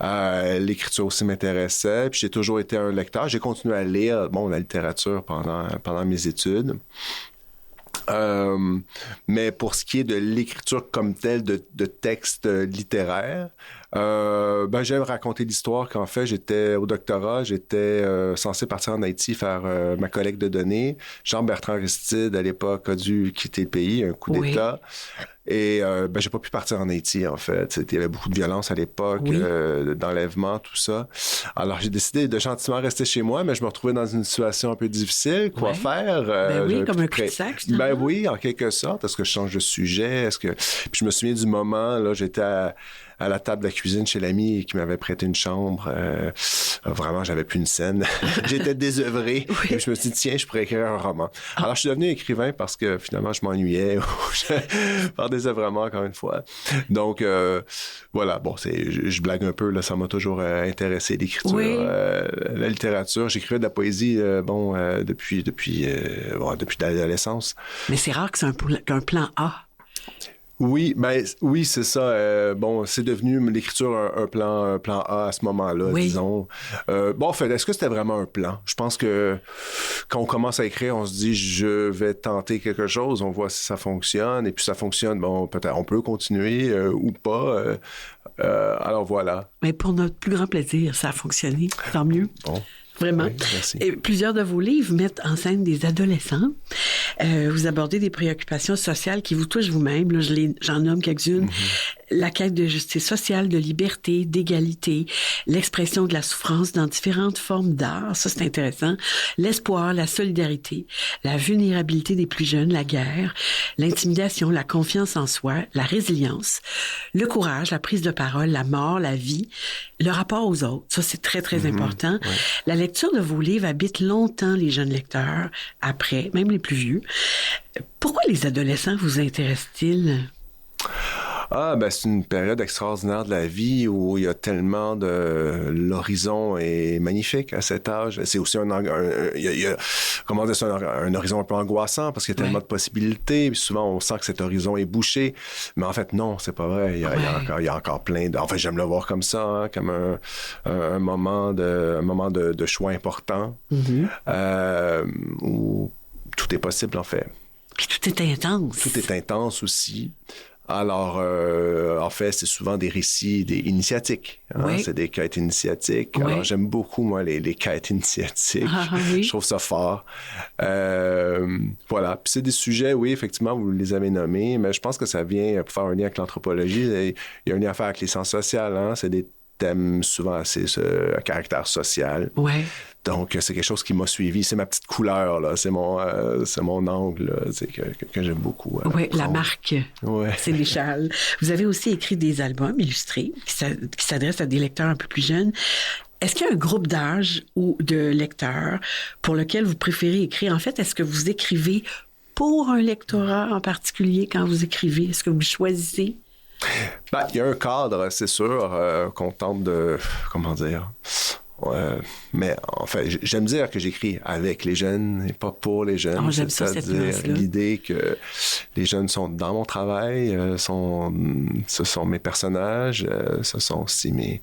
L'écriture aussi m'intéressait, puis j'ai toujours été un lecteur. J'ai continué à lire, la littérature pendant mes études. Mais pour ce qui est de l'écriture comme telle, de textes littéraires, j'aime raconter l'histoire qu'en fait, j'étais au doctorat, j'étais censé partir en Haïti faire ma collecte de données. Jean-Bertrand Aristide, à l'époque, a dû quitter le pays, un coup d'État. Et j'ai pas pu partir en Haïti, en fait. Il y avait beaucoup de violence à l'époque, d'enlèvement, tout ça. Alors, j'ai décidé de gentiment rester chez moi, mais je me retrouvais dans une situation un peu difficile. Quoi faire? Comme un cul-de-sac, oui, en quelque sorte. Est-ce que je change de sujet? Puis je me souviens du moment, là, j'étais à la table de la cuisine chez l'ami qui m'avait prêté une chambre. Vraiment, j'avais plus une scène. J'étais désœuvré. Et je me suis dit, tiens, je pourrais écrire un roman. Alors, je suis devenu écrivain parce que finalement, je m'ennuyais par désœuvrement, encore une fois. Donc, voilà. Bon, je blague un peu, là, ça m'a toujours intéressé, l'écriture. La littérature. J'écrivais de la poésie, depuis l'adolescence. Mais c'est rare que c'est un plan A. Oui, c'est ça. C'est devenu l'écriture un plan A à ce moment-là, disons. En fait, est-ce que c'était vraiment un plan? Je pense que quand on commence à écrire, on se dit, je vais tenter quelque chose, on voit si ça fonctionne, et puis ça fonctionne, peut-être on peut continuer ou pas. Alors voilà. Mais pour notre plus grand plaisir, ça a fonctionné, tant mieux. Bon. Vraiment. Oui, merci. Et plusieurs de vos livres mettent en scène des adolescents. Vous abordez des préoccupations sociales qui vous touchent vous-même. Là, j'en nomme quelques-unes. La quête de justice sociale, de liberté, d'égalité, l'expression de la souffrance dans différentes formes d'art. Ça, c'est intéressant. L'espoir, la solidarité, la vulnérabilité des plus jeunes, la guerre, l'intimidation, la confiance en soi, la résilience, le courage, la prise de parole, la mort, la vie, le rapport aux autres. Ça, c'est très, très important. Ouais. La lecture de vos livres habite longtemps les jeunes lecteurs, après, même les plus vieux. Pourquoi les adolescents vous intéressent-ils? C'est une période extraordinaire de la vie où il y a tellement de... L'horizon est magnifique à cet âge. C'est aussi un horizon un peu angoissant parce qu'il y a tellement de possibilités. Puis souvent, on sent que cet horizon est bouché. Mais en fait, non, c'est pas vrai. Il y a encore plein de... En fait, j'aime le voir comme ça, hein, comme un moment de choix important où tout est possible, en fait. Puis tout est intense. Tout est intense aussi. Alors, en fait, c'est souvent des récits initiatiques. Hein? Oui. C'est des quêtes initiatiques. Oui. Alors, j'aime beaucoup, moi, les quêtes initiatiques. Oui. Je trouve ça fort. Voilà. Puis c'est des sujets, oui, effectivement, vous les avez nommés, mais je pense que ça vient pour faire un lien avec l'anthropologie. Il y a un lien à faire avec les sciences sociales. Hein? C'est des thèmes souvent assez à caractère social. Ouais. Donc, c'est quelque chose qui m'a suivi. C'est ma petite couleur, là. C'est mon angle, là, que j'aime beaucoup. Oui, la marque. Ouais. C'est l'échelle. Vous avez aussi écrit des albums illustrés qui s'adressent à des lecteurs un peu plus jeunes. Est-ce qu'il y a un groupe d'âge ou de lecteurs pour lequel vous préférez écrire? En fait, est-ce que vous écrivez pour un lectorat en particulier quand vous écrivez? Est-ce que vous choisissez? Il y a un cadre, c'est sûr, qu'on tente de... Comment dire? Mais en fait, j'aime dire que j'écris avec les jeunes et pas pour les jeunes. Oh, j'aime ça, cette nuance-là. L'idée que les jeunes sont dans mon travail, ce sont mes personnages, ce sont aussi mes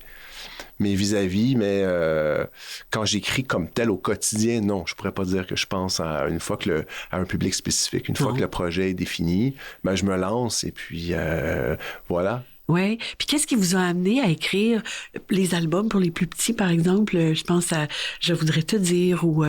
vis-à-vis, mais quand j'écris comme tel au quotidien, non, je pourrais pas dire que je pense à un public spécifique. Une fois que le projet est défini, je me lance et puis voilà. Oui. Puis qu'est-ce qui vous a amené à écrire les albums pour les plus petits, par exemple? Je pense à Je voudrais te dire ou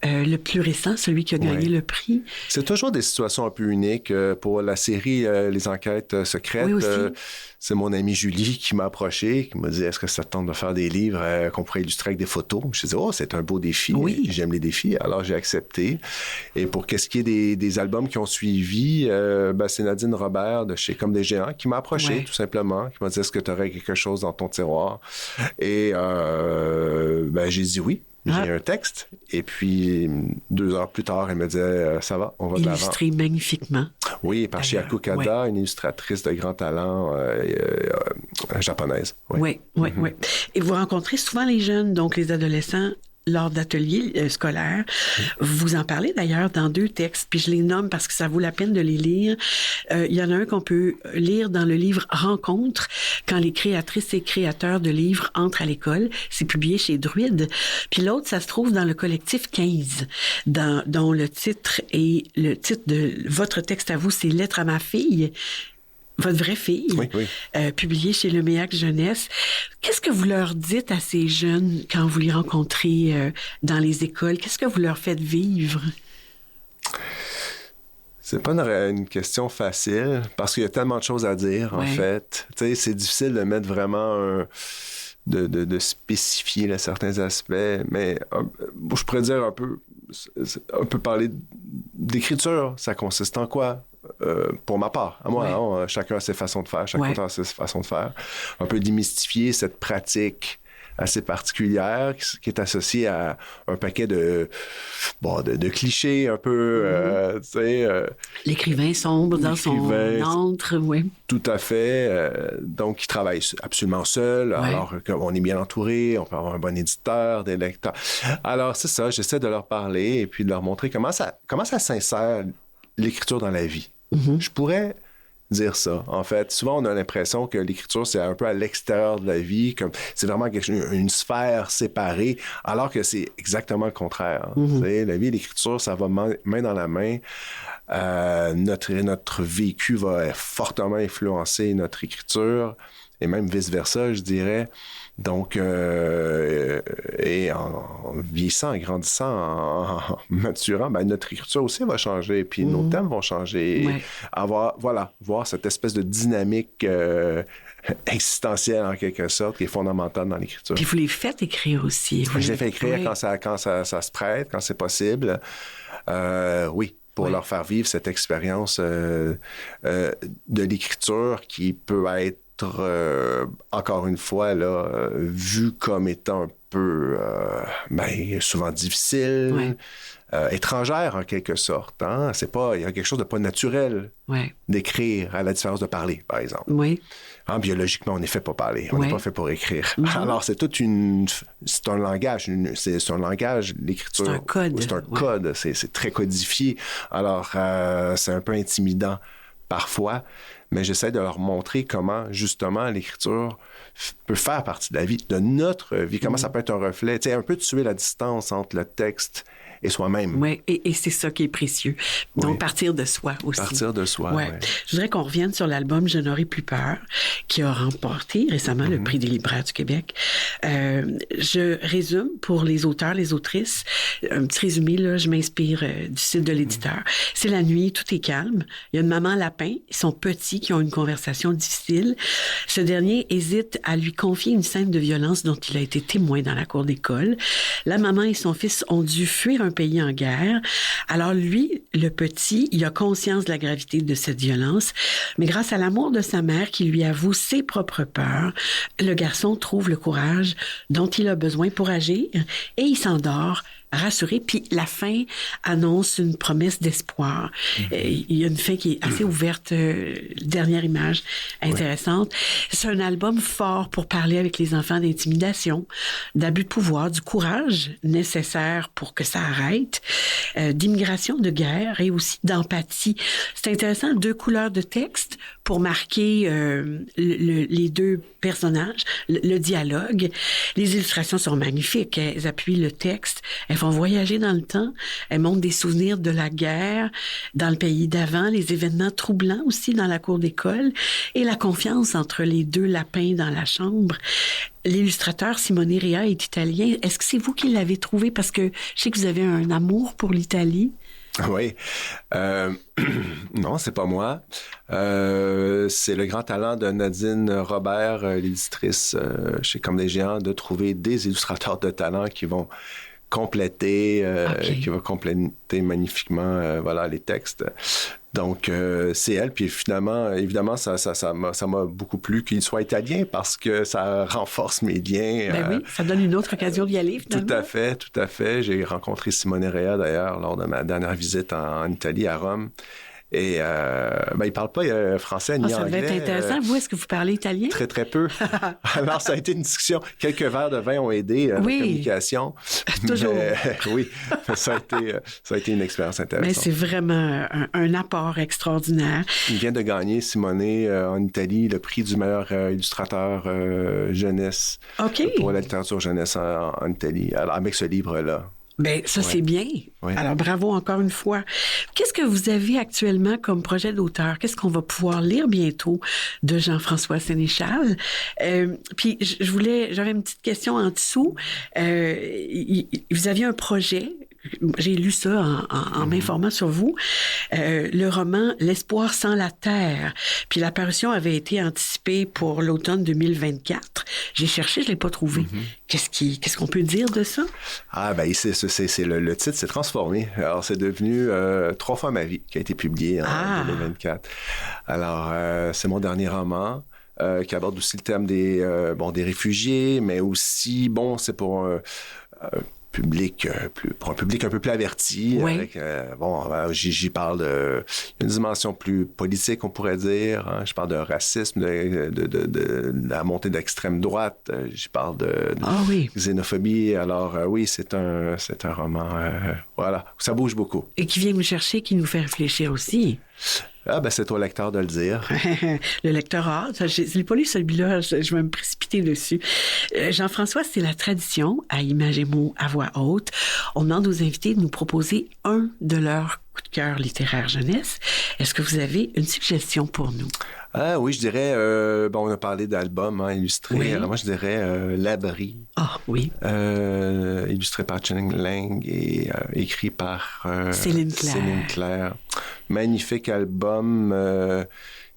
le plus récent, celui qui a gagné le prix. C'est toujours des situations un peu uniques. Pour la série Les Enquêtes secrètes, oui, aussi. C'est mon amie Julie qui m'a approché, qui m'a dit « Est-ce que ça te tente de faire des livres qu'on pourrait illustrer avec des photos? » Je me suis dit « Oh, c'est un beau défi. Oui. J'aime les défis. » Alors, j'ai accepté. Et pour qu'est-ce qui est des albums qui ont suivi, c'est Nadine Robert de chez Comme des Géants qui m'a approché, tout simplement, qui m'a dit « Est-ce que tu aurais quelque chose dans ton tiroir? » Et j'ai dit oui. J'ai un texte. Et puis, 2 heures plus tard, elle me disait ça va, on va de l'avant. Illustré magnifiquement. Oui, par Chiako Kada, une illustratrice de grand talent japonaise. Oui. Et vous rencontrez souvent les jeunes, donc les adolescents, lors d'ateliers scolaires. Vous en parlez d'ailleurs dans 2 textes, puis je les nomme parce que ça vaut la peine de les lire. Il y en a un qu'on peut lire dans le livre Rencontre, quand les créatrices et créateurs de livres entrent à l'école. C'est publié chez Druide. Puis l'autre, ça se trouve dans le collectif 15, dont le titre de votre texte à vous, c'est « Lettre à ma fille ». Votre vraie fille, publiée chez Le Méac Jeunesse. Qu'est-ce que vous leur dites à ces jeunes quand vous les rencontrez dans les écoles? Qu'est-ce que vous leur faites vivre? C'est pas une question facile parce qu'il y a tellement de choses à dire, en fait. Tu sais, c'est difficile de mettre vraiment de spécifier là, certains aspects, mais je pourrais dire un peu parler d'écriture. Ça consiste en quoi? Pour ma part, à moi, chacun a ses façons de faire, chacun a ses façons de faire. Un peu démystifier cette pratique assez particulière qui est associée à un paquet de clichés un peu, tu sais... L'écrivain sombre dans son antre, oui. Tout à fait. Donc, il travaille absolument seul, alors qu'on est bien entouré, on peut avoir un bon éditeur, des lecteurs. Alors, c'est ça, j'essaie de leur parler et puis de leur montrer comment ça s'insère l'écriture dans la vie. Je pourrais dire ça. En fait, souvent, on a l'impression que l'écriture, c'est un peu à l'extérieur de la vie, comme c'est vraiment une sphère séparée, alors que c'est exactement le contraire. La vie et l'écriture, ça va main dans la main. Notre vécu va fortement influencer notre écriture, et même vice-versa, je dirais. Donc, et en vieillissant, en grandissant, en maturant, notre écriture aussi va changer, puis nos thèmes vont changer. Et voir cette espèce de dynamique existentielle, en quelque sorte, qui est fondamentale dans l'écriture. Puis vous les faites écrire aussi. Je les fais écrire quand ça se prête, quand c'est possible. Pour leur faire vivre cette expérience de l'écriture qui peut être encore une fois, vu comme étant un peu, souvent difficile, étrangère en quelque sorte. Hein? Il y a quelque chose de pas naturel d'écrire, à la différence de parler, par exemple. Oui. Hein, biologiquement, on n'est fait pour parler, on n'est pas fait pour écrire. Alors, c'est un langage, c'est un langage, l'écriture. C'est un code. C'est un code, c'est très codifié. Alors, c'est un peu intimidant parfois, mais j'essaie de leur montrer comment, justement, l'écriture peut faire partie de la vie, de notre vie, comment ça peut être un reflet, tu sais, un peu tuer la distance entre le texte et soi-même. Oui, et c'est ça qui est précieux. Donc, partir de soi aussi. Partir de soi, oui. Je voudrais qu'on revienne sur l'album Je n'aurai plus peur, qui a remporté récemment le prix des libraires du Québec. Je résume pour les auteurs, les autrices, un petit résumé, là, je m'inspire du site de l'éditeur. C'est la nuit, tout est calme. Il y a une maman lapin, ils sont petits, qui ont une conversation difficile. Ce dernier hésite à lui confier une scène de violence dont il a été témoin dans la cour d'école. La maman et son fils ont dû fuir un pays en guerre. Alors lui, le petit, il a conscience de la gravité de cette violence, mais grâce à l'amour de sa mère qui lui avoue ses propres peurs, le garçon trouve le courage dont il a besoin pour agir et il s'endort rassuré. Puis la fin annonce une promesse d'espoir. Il y a une fin qui est assez ouverte. Dernière image intéressante. C'est un album fort pour parler avec les enfants d'intimidation, d'abus de pouvoir, du courage nécessaire pour que ça arrête, d'immigration, de guerre et aussi d'empathie. C'est intéressant, 2 couleurs de texte pour marquer les 2 personnages, le dialogue. Les illustrations sont magnifiques. Elles appuient le texte. Elles font voyager dans le temps. Elles montrent des souvenirs de la guerre dans le pays d'avant, les événements troublants aussi dans la cour d'école et la confiance entre les 2 lapins dans la chambre. L'illustrateur Simone Rea est italien. Est-ce que c'est vous qui l'avez trouvé? Parce que je sais que vous avez un amour pour l'Italie. Oui. Non, c'est pas moi. C'est le grand talent de Nadine Robert, l'éditrice chez Comme des Géants, de trouver des illustrateurs de talent qui vont compléter magnifiquement les textes. Donc, c'est elle. Puis finalement, évidemment, ça m'a beaucoup plu qu'il soit italien parce que ça renforce mes liens. Ben oui, ça donne une autre occasion d'y aller, finalement. Tout à fait. J'ai rencontré Simone Rea, d'ailleurs, lors de ma dernière visite en Italie, à Rome. Et il parle pas français ni anglais. Ça devait être intéressant. Vous, est-ce que vous parlez italien? Très, très peu. Alors, ça a été une discussion. Quelques verres de vin ont aidé la communication. Toujours. Oui, ça a été une expérience intéressante. Mais c'est vraiment un apport extraordinaire. Il vient de gagner, Simone, en Italie, le prix du meilleur illustrateur jeunesse pour la littérature jeunesse en Italie. Alors, avec ce livre-là. Ben ça, c'est bien. Oui. Alors, bravo encore une fois. Qu'est-ce que vous avez actuellement comme projet d'auteur? Qu'est-ce qu'on va pouvoir lire bientôt de Jean-François Sénéchal? Puis, j'avais une petite question en dessous. Vous aviez un projet. J'ai lu ça en m'informant sur vous. Le roman L'espoir sans la terre. Puis la parution avait été anticipée pour l'automne 2024. J'ai cherché, je l'ai pas trouvé. Qu'est-ce qu'on peut dire de ça? Ah, ben, le titre s'est transformé. Alors, c'est devenu 3 fois ma vie qui a été publié en 2024. Alors, c'est mon dernier roman. Qui aborde aussi le thème des réfugiés, mais aussi, c'est pour un public un peu plus averti. Oui. Avec, j'y parle d'une dimension plus politique, on pourrait dire. Hein. Je parle de racisme, de la montée d'extrême droite. J'y parle de xénophobie. Alors oui, c'est un roman, ça bouge beaucoup. Et qui vient nous chercher, qui nous fait réfléchir aussi. Ah, ben c'est toi, lecteur, de le dire. Le lectorat. Je n'ai pas lu celui-là, je vais me précipiter dessus. Jean-François, c'est la tradition, à Images et mots à voix haute. On demande aux invités de nous proposer un de leurs coups de cœur littéraire jeunesse. Est-ce que vous avez une suggestion pour nous? Ah oui, je dirais, on a parlé d'albums illustrés. Oui. Alors moi, je dirais L'Abri. Ah oui. Illustré par Chen Lang et écrit par Céline Claire. Magnifique album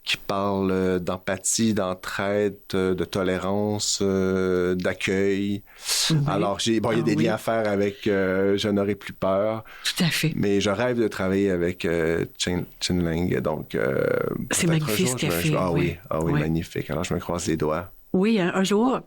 qui parle d'empathie, d'entraide, de tolérance, d'accueil. Oui. Alors, il y a des liens à faire avec Je n'aurai plus peur. Tout à fait. Mais je rêve de travailler avec Chen Lang. Donc, c'est magnifique ce qu'elle fait. Ah oui, magnifique. Alors, je me croise les doigts. Oui, un jour.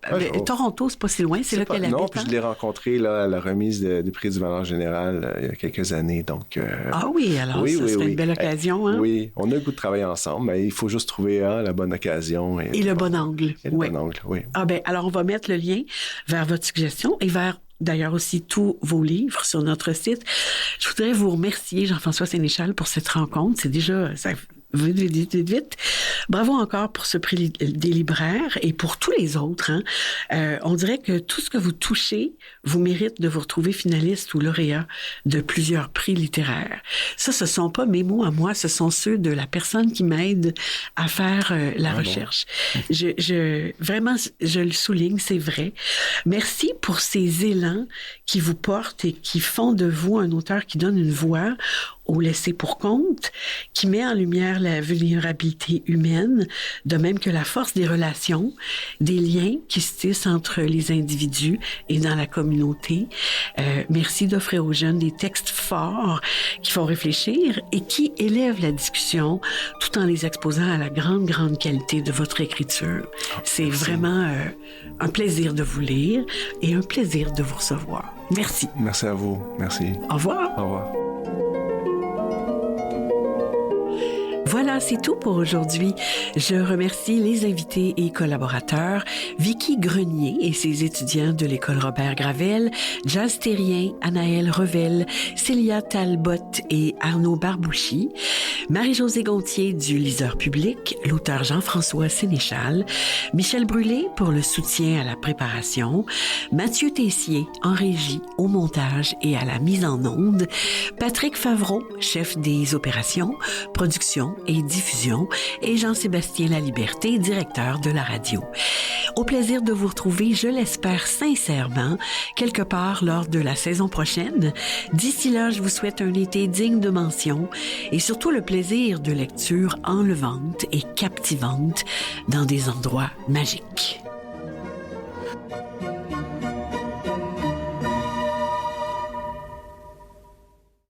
Toronto, c'est pas si loin, c'est là qu'elle habite. Non, puis je l'ai rencontré là, à la remise du prix du Valeur général il y a quelques années. Donc, ah oui, alors ça serait une belle occasion. Hein? Oui, on a le goût de travailler ensemble, mais il faut juste trouver la bonne occasion. Et le bon angle. Et le bon angle, oui. Ah ben, alors on va mettre le lien vers votre suggestion et vers d'ailleurs aussi tous vos livres sur notre site. Je voudrais vous remercier, Jean-François Sénéchal, pour cette rencontre. C'est déjà... Vite. Bravo encore pour ce prix des libraires et pour tous les autres. Hein. On dirait que tout ce que vous touchez vous mérite de vous retrouver finaliste ou lauréat de plusieurs prix littéraires. Ça, ce sont pas mes mots à moi, ce sont ceux de la personne qui m'aide à faire la recherche. Vraiment, je le souligne, c'est vrai. Merci pour ces élans qui vous portent et qui font de vous un auteur qui donne une voix au laissé pour compte, qui met en lumière la vulnérabilité humaine, de même que la force des relations, des liens qui se tissent entre les individus et dans la communauté. Merci d'offrir aux jeunes des textes forts qui font réfléchir et qui élèvent la discussion tout en les exposant à la grande qualité de votre écriture. C'est vraiment un plaisir de vous lire et un plaisir de vous recevoir. Merci. Merci à vous. Merci. Au revoir. Au revoir. Voilà, c'est tout pour aujourd'hui. Je remercie les invités et collaborateurs, Vicky Grenier et ses étudiants de l'école Robert Gravel, Jazz Thérien, Anaëlle Revel, Célia Talbot et Arnaud Barbouchi, Marie-Josée Gontier du Liseur public, l'auteur Jean-François Sénéchal, Michel Brûlé pour le soutien à la préparation, Mathieu Tessier en régie, au montage et à la mise en onde, Patrick Favreau, chef des opérations, production et diffusion, et Jean-Sébastien Laliberté, directeur de la radio. Au plaisir de vous retrouver, je l'espère sincèrement, quelque part lors de la saison prochaine. D'ici là, je vous souhaite un été digne de mention et surtout le plaisir de lecture enlevante et captivante dans des endroits magiques.